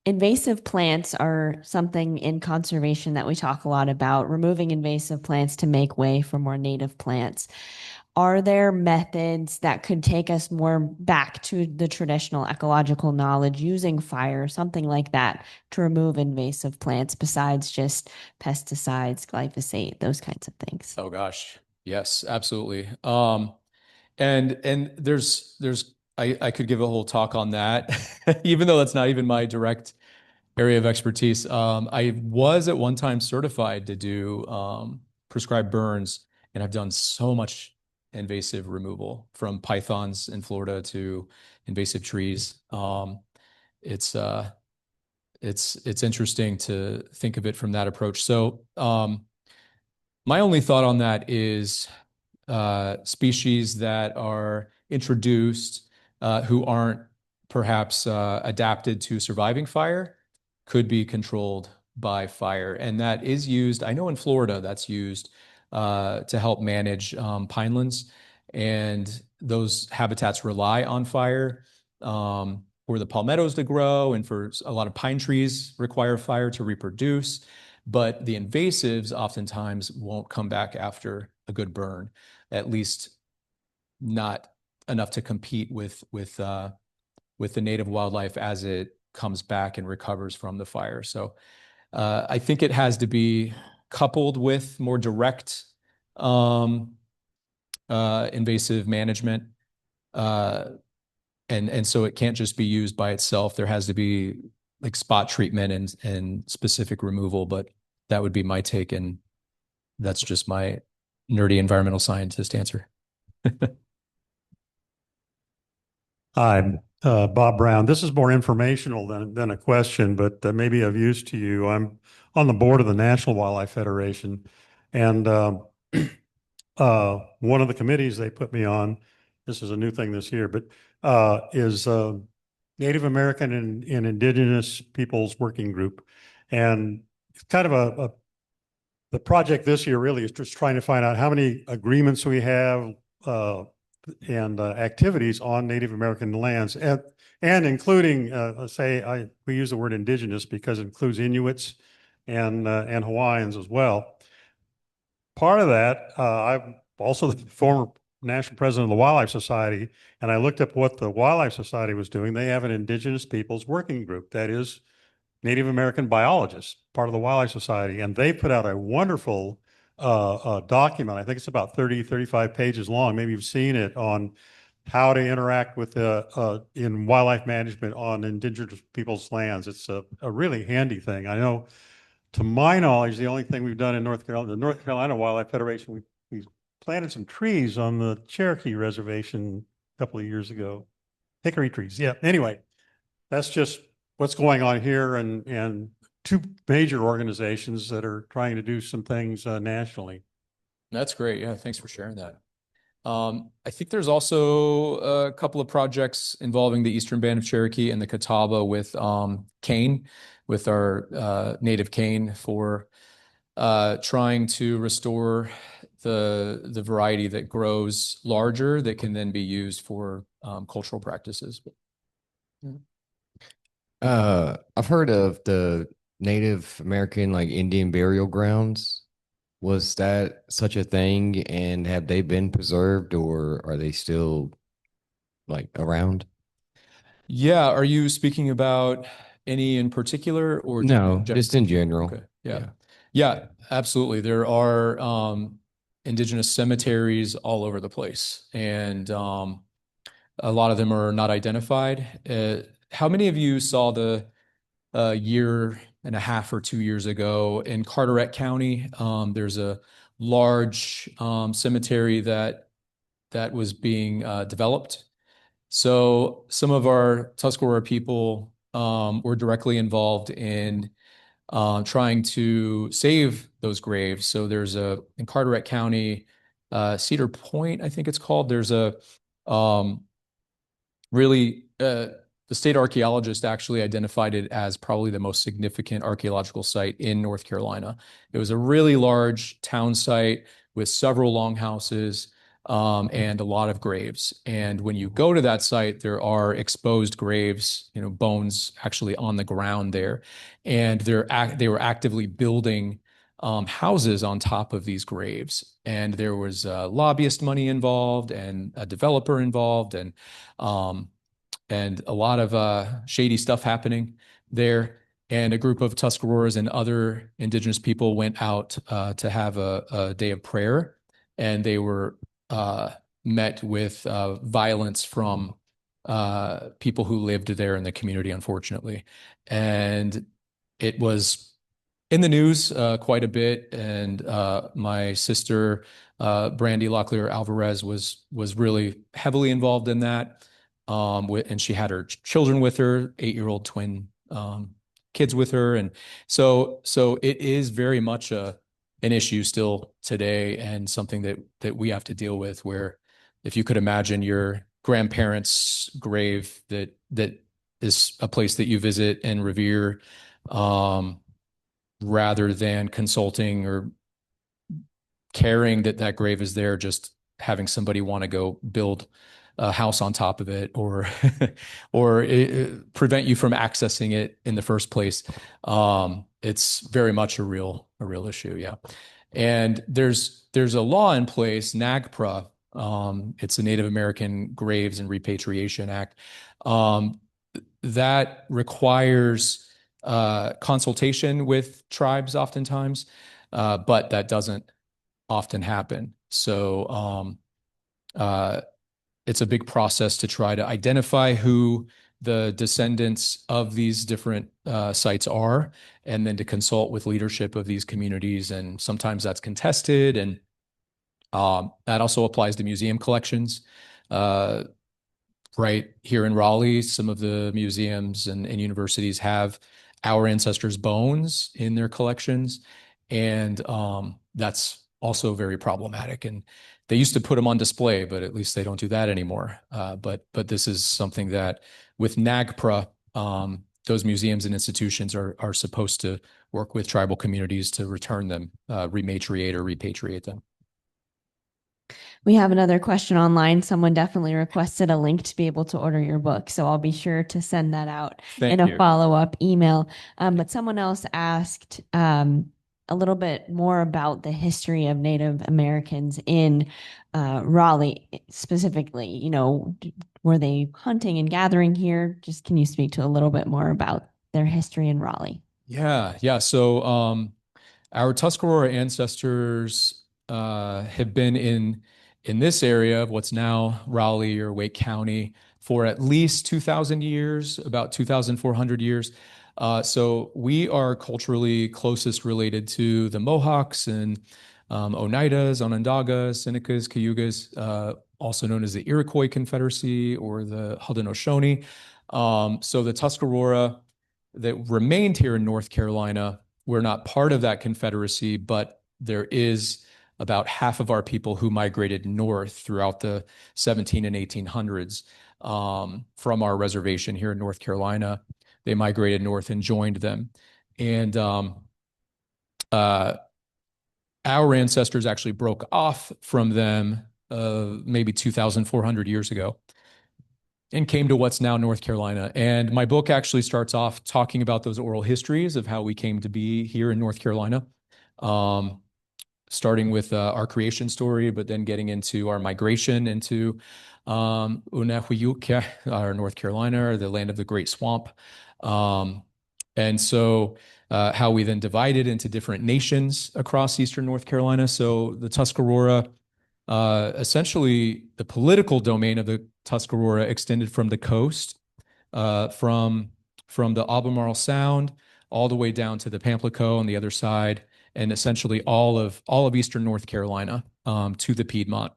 invasive plants are something in conservation that we talk a lot about, removing invasive plants to make way for more native plants. Are there methods that could take us more back to the traditional ecological knowledge using fire, something like that, to remove invasive plants besides just pesticides, glyphosate, those kinds of things? Oh gosh, yes, absolutely. And there's I could give a whole talk on that, even though that's not even my direct area of expertise. I was at one time certified to do prescribed burns, and I've done so much invasive removal, from pythons in Florida to invasive trees. It's interesting to think of it from that approach. So my only thought on that is species that are introduced who aren't perhaps adapted to surviving fire could be controlled by fire. And that is used, I know in Florida, that's used to help manage pinelands. And those habitats rely on fire for the palmettos to grow, and for a lot of pine trees require fire to reproduce. But the invasives oftentimes won't come back after a good burn, at least not enough to compete with the native wildlife as it comes back and recovers from the fire. So I think it has to be coupled with more direct invasive management. And so it can't just be used by itself. There has to be like spot treatment and specific removal. But that would be my take, and that's just my nerdy environmental scientist answer. Hi, Bob Brown. This is more informational than a question, but maybe of use to you. I'm on the board of the National Wildlife Federation, and one of the committees they put me on, this is a new thing this year, but is Native American and Indigenous Peoples Working Group. And it's kind of the project this year really is just trying to find out how many agreements we have and activities on Native American lands, and including, we use the word indigenous because it includes Inuits and Hawaiians as well. Part of that, I'm also the former national president of the Wildlife Society, and I looked up what the Wildlife Society was doing. They have an Indigenous Peoples Working Group that is Native American biologists, part of the Wildlife Society, and they put out a wonderful document. I think it's about 35 pages long. Maybe you've seen it, on how to interact with in wildlife management on Indigenous people's lands. It's a really handy thing. I know, to my knowledge, the only thing we've done in North Carolina, the North Carolina Wildlife Federation, we planted some trees on the Cherokee Reservation a couple of years ago. Hickory trees. Yeah. Anyway, that's just what's going on here, and two major organizations that are trying to do some things nationally. That's great. Yeah, thanks for sharing that. I think there's also a couple of projects involving the Eastern Band of Cherokee and the Catawba with cane, with our native cane, for trying to restore the variety that grows larger that can then be used for cultural practices. I've heard of the Native American, like, Indian burial grounds. Was that such a thing, and have they been preserved, or are they still, like, around? Yeah, are you speaking about any in particular, or No, just in general. Okay. Yeah, absolutely. There are Indigenous cemeteries all over the place, and a lot of them are not identified. How many of you saw the year and a half or 2 years ago in Carteret County? There's a large cemetery that was being developed. So some of our Tuscarora people were directly involved in trying to save those graves. So there's in Carteret County, Cedar Point, I think it's called. There's a really the state archaeologist actually identified it as probably the most significant archaeological site in North Carolina. It was a really large town site with several longhouses and a lot of graves. And when you go to that site, there are exposed graves, bones actually on the ground there. And they were actively building houses on top of these graves. And there was lobbyist money involved, and a developer involved, and a lot of shady stuff happening there. And a group of Tuscaroras and other Indigenous people went out to have a day of prayer, and they were met with violence from people who lived there in the community, unfortunately. And it was in the news quite a bit. And my sister, Brandy Locklear Alvarez, was really heavily involved in that. And she had her children with her, 8-year-old twin kids with her. And so it is very much an issue still today, and something that we have to deal with, where if you could imagine your grandparents' grave that is a place that you visit and revere, rather than consulting or caring that grave is there, just having somebody want to go build a house on top of it, or prevent you from accessing it in the first place. It's very much a real issue. Yeah. And there's a law in place, NAGPRA. It's the Native American Graves and Repatriation Act, that requires consultation with tribes oftentimes, but that doesn't often happen. So it's a big process to try to identify who the descendants of these different sites are, and then to consult with leadership of these communities. And sometimes that's contested, and that also applies to museum collections. Right here in Raleigh, some of the museums and universities have our ancestors' bones in their collections, and that's also very problematic. And they used to put them on display, but at least they don't do that anymore. But this is something that with NAGPRA, those museums and institutions are supposed to work with tribal communities to return them, rematriate or repatriate them. We have another question online. Someone definitely requested a link to be able to order your book, so I'll be sure to send that out in a follow-up email. But someone else asked a little bit more about the history of Native Americans in Raleigh specifically. You know, were they hunting and gathering here? Just can you speak to a little bit more about their history in Raleigh? Yeah. So our Tuscarora ancestors have been in this area of what's now Raleigh or Wake County for at least 2,000 years, about 2,400 years. So we are culturally closest related to the Mohawks and Oneidas, Onondagas, Senecas, Cayugas, also known as the Iroquois Confederacy or the Haudenosaunee. So the Tuscarora that remained here in North Carolina, we're not part of that confederacy, but there is about half of our people who migrated north throughout the 17 and 1800s from our reservation here in North Carolina. They migrated north and joined them. And our ancestors actually broke off from them maybe 2,400 years ago and came to what's now North Carolina. And my book actually starts off talking about those oral histories of how we came to be here in North Carolina. Starting with our creation story, but then getting into our migration into Unehuyuke, our North Carolina, or the land of the Great Swamp. And so how we then divided into different nations across Eastern North Carolina. So the Tuscarora, essentially the political domain of the Tuscarora extended from the coast, from the Albemarle Sound all the way down to the Pamplico on the other side, and essentially all of Eastern North Carolina to the Piedmont.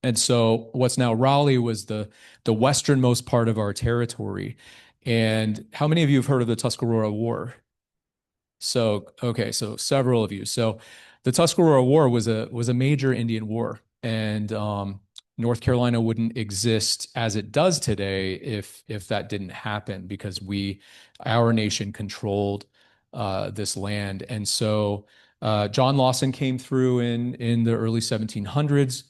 And so what's now Raleigh was the westernmost part of our territory. And how many of you have heard of the Tuscarora War? So, okay, so several of you. So the Tuscarora War was a major Indian war, and North Carolina wouldn't exist as it does today if that didn't happen, because our nation controlled this land. And so John Lawson came through in the early 1700s.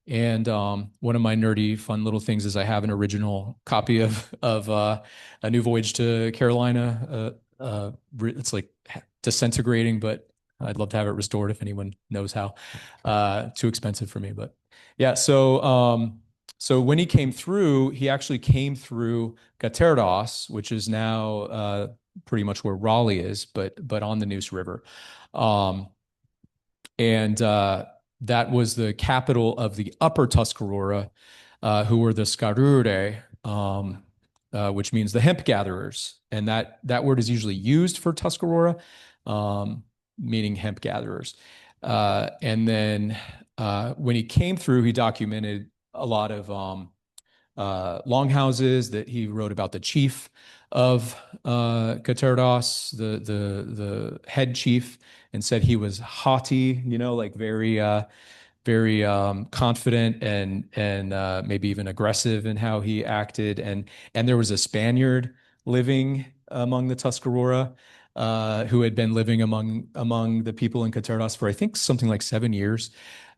And one of my nerdy, fun little things is I have an original copy of A New Voyage to Carolina. It's like disintegrating, but I'd love to have it restored if anyone knows how. Too expensive for me, but yeah. So when he came through, he actually came through Kahtenuaka, which is now pretty much where Raleigh is, but on the Neuse River. That was the capital of the Upper Tuscarora, who were the Skarure, which means the hemp gatherers. And that word is usually used for Tuscarora, meaning hemp gatherers. And then when he came through, he documented a lot of longhouses that he wrote about the chief of Kahtenuaka, the head chief, and said he was haughty, like very confident and maybe even aggressive in how he acted. And there was a Spaniard living among the Tuscarora who had been living among the people in Kahtenuaka for I think something like 7 years.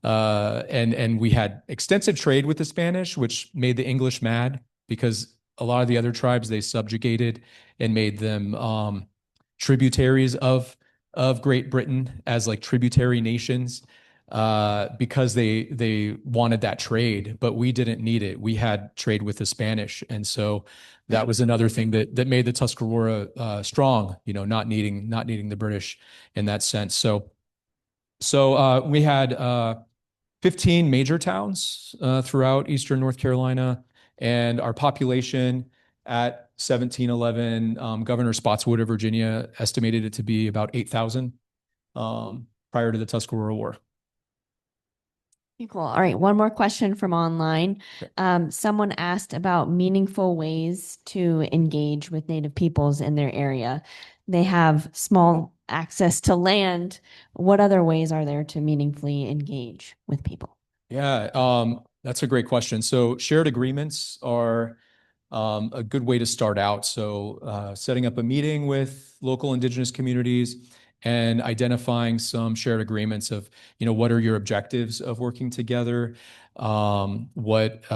And we had extensive trade with the Spanish, which made the English mad, because a lot of the other tribes they subjugated and made them tributaries of Great Britain as like tributary nations, because they wanted that trade, but we didn't need it. We had trade with the Spanish. And so that was another thing that made the Tuscarora strong, not needing the British in that sense. So we had 15 major towns throughout Eastern North Carolina, and our population at 1711. Governor Spotswood of Virginia estimated it to be about 8,000 prior to the Tuscarora War. Cool. All right. One more question from online. Someone asked about meaningful ways to engage with Native peoples in their area. They have small access to land. What other ways are there to meaningfully engage with people? Yeah, that's a great question. So shared agreements are a good way to start out. So setting up a meeting with local Indigenous communities and identifying some shared agreements of, what are your objectives of working together? What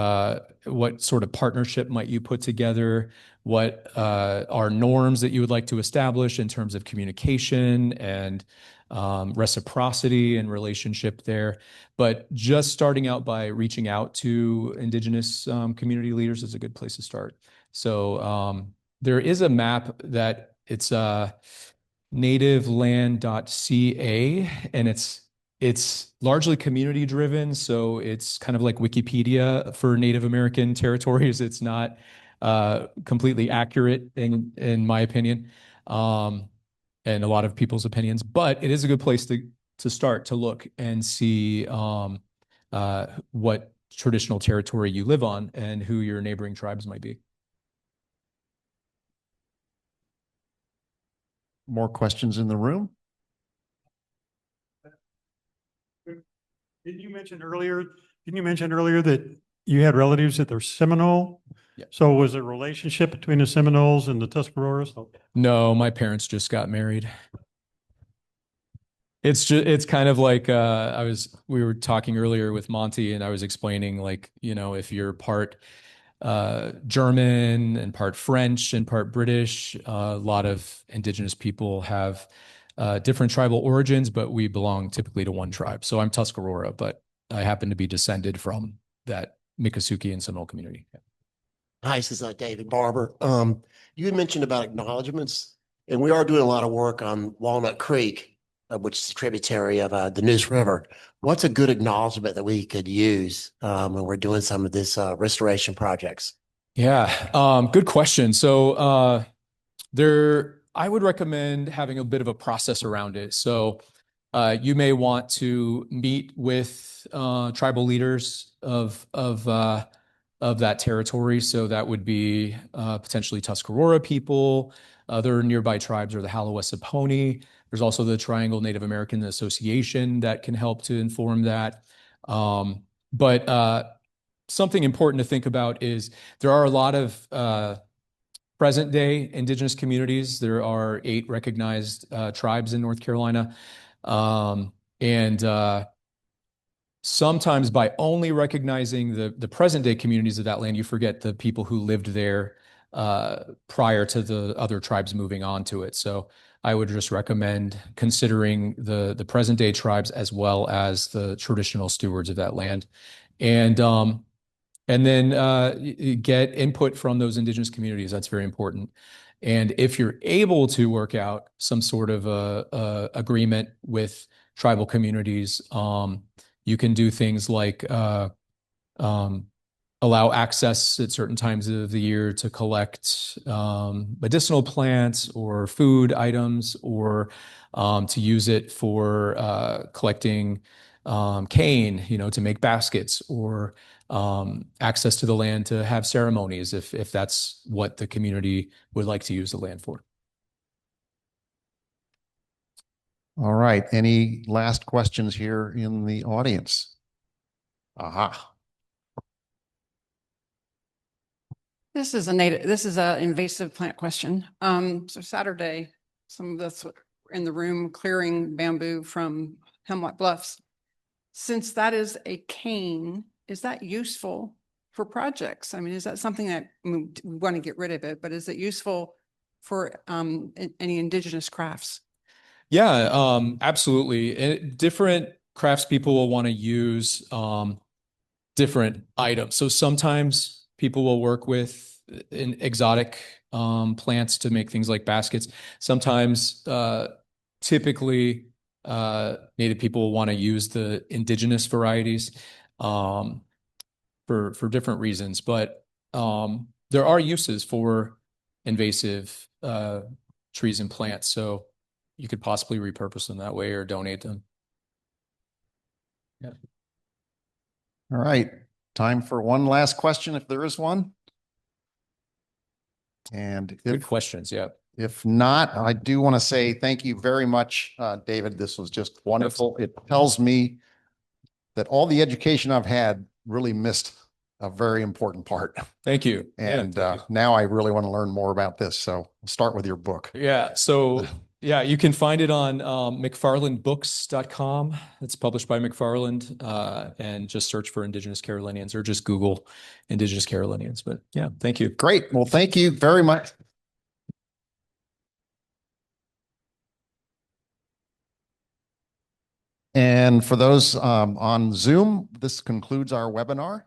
sort of partnership might you put together? What are norms that you would like to establish in terms of communication and reciprocity and relationship there? But just starting out by reaching out to Indigenous community leaders is a good place to start. So there is a map that it's nativeland.ca, and it's largely community driven. So it's kind of like Wikipedia for Native American territories. It's not completely accurate in my opinion, and a lot of people's opinions, but it is a good place to start to look and see what traditional territory you live on and who your neighboring tribes might be. More questions in the room? Didn't you mention earlier that you had relatives that are Seminole? Yeah. So was there a relationship between the Seminoles and the Tuscaroras? No, my parents just got married. It's kind of like we were talking earlier with Monty, and I was explaining, like, if you're part German and part French and part British, a lot of Indigenous people have different tribal origins, but we belong typically to one tribe. So I'm Tuscarora, but I happen to be descended from that Miccosukee and Seminole community. Yeah. Hi, this is David Barber. You had mentioned about acknowledgements, and we are doing a lot of work on Walnut Creek, which is a tributary of the Neuse River. What's a good acknowledgement that we could use when we're doing some of this restoration projects? Yeah, good question. So I would recommend having a bit of a process around it. So you may want to meet with tribal leaders of that territory. So that would be potentially Tuscarora people. Other nearby tribes are the Halawesaponi. There's also the Triangle Native American Association that can help to inform that. But something important to think about is there are a lot of present day Indigenous communities. There are 8 recognized tribes in North Carolina. And sometimes by only recognizing the present day communities of that land, you forget the people who lived there prior to the other tribes moving on to it. So I would just recommend considering the present day tribes as well as the traditional stewards of that land. And then get input from those Indigenous communities. That's very important. And if you're able to work out some sort of a agreement with tribal communities, you can do things like allow access at certain times of the year to collect medicinal plants or food items, or to use it for collecting cane, to make baskets, or access to the land to have ceremonies if that's what the community would like to use the land for. All right. Any last questions here in the audience? Aha. This is an invasive plant question. So Saturday, some of us were in the room clearing bamboo from Hemlock Bluffs. Since that is a cane, is that useful for projects? I mean, is that something that we want to get rid of it, but is it useful for any Indigenous crafts? Yeah, absolutely. Different craftspeople will want to use different items. So sometimes people will work with exotic plants to make things like baskets. Sometimes, typically, Native people will want to use the indigenous varieties for different reasons. But there are uses for invasive trees and plants, so you could possibly repurpose them that way or donate them. Yeah. All right, time for one last question, if there is one. And Good questions, yeah. if not, I do want to say thank you very much, David. This was just wonderful. It tells me that all the education I've had really missed a very important part. Thank you. And thank you. now I really want to learn more about this. So we'll start with your book. Yeah, so yeah, you can find it on McFarlandBooks.com. It's published by McFarland, and just search for Indigenous Carolinians or just Google Indigenous Carolinians. But yeah, thank you. Great. Well, thank you very much. And for those on Zoom, this concludes our webinar.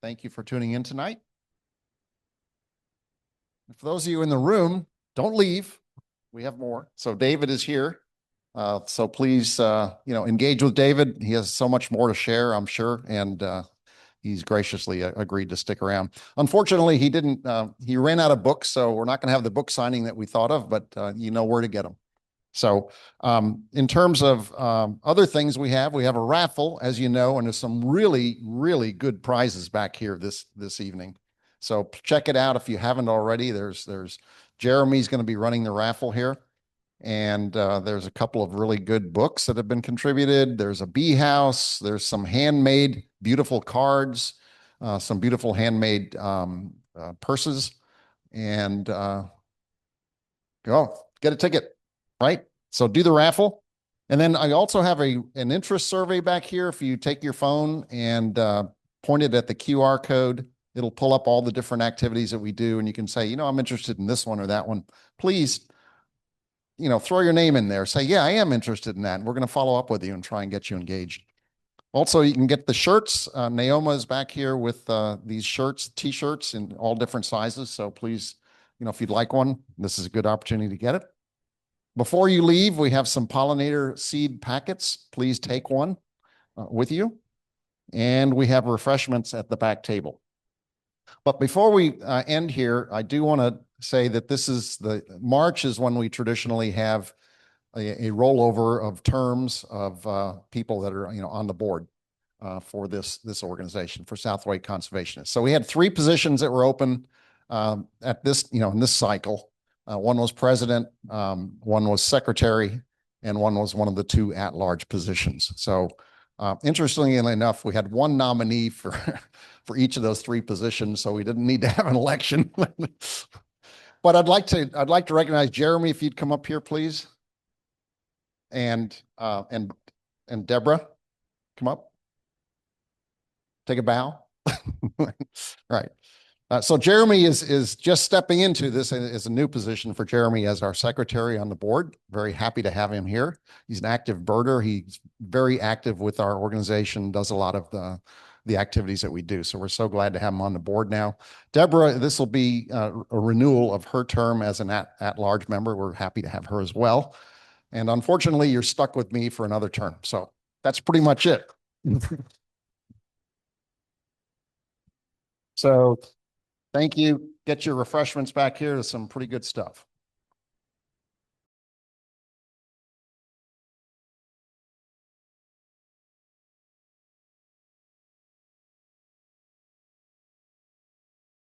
Thank you for tuning in tonight. For those of you in the room, don't leave. We have more. So David is here. So please, engage with David. He has so much more to share, I'm sure. And he's graciously agreed to stick around. Unfortunately, he ran out of books. So we're not going to have the book signing that we thought of, but you know where to get them. So in terms of other things we have a raffle, as you know, and there's some really, really good prizes back here this evening. So check it out if you haven't already. There's Jeremy's going to be running the raffle here. And there's a couple of really good books that have been contributed. There's a bee house. There's some handmade beautiful cards, some beautiful handmade purses, and go get a ticket. Right? So do the raffle. And then I also have an interest survey back here. If you take your phone and point it at the QR code, it'll pull up all the different activities that we do. And you can say, I'm interested in this one or that one. Please, throw your name in there. Say, yeah, I am interested in that. And we're going to follow up with you and try and get you engaged. Also, you can get the shirts. Naoma is back here with these shirts, T-shirts in all different sizes. So please, if you'd like one, this is a good opportunity to get it. Before you leave, we have some pollinator seed packets. Please take one with you. And we have refreshments at the back table. But before we end here, I do want to say that March is when we traditionally have a rollover of terms of people that are on the board for this organization, for South Wake Conservationists. So we had 3 positions that were open at this, in this cycle. One was president, one was secretary, and one was one of the 2 at-large positions. So interestingly enough, we had 1 nominee for each of those 3 positions, so we didn't need to have an election. But I'd like to recognize Jeremy, if you'd come up here, please. And Deborah, come up. Take a bow. Right. So Jeremy is just stepping into this as a new position for Jeremy as our secretary on the board. Very happy to have him here. He's an active birder. He's very active with our organization, does a lot of the activities that we do. So we're so glad to have him on the board now. Deborah, this will be a renewal of her term as an at-large member. We're happy to have her as well. And unfortunately, you're stuck with me for another term. So that's pretty much it. So thank you. Get your refreshments back here. There's some pretty good stuff.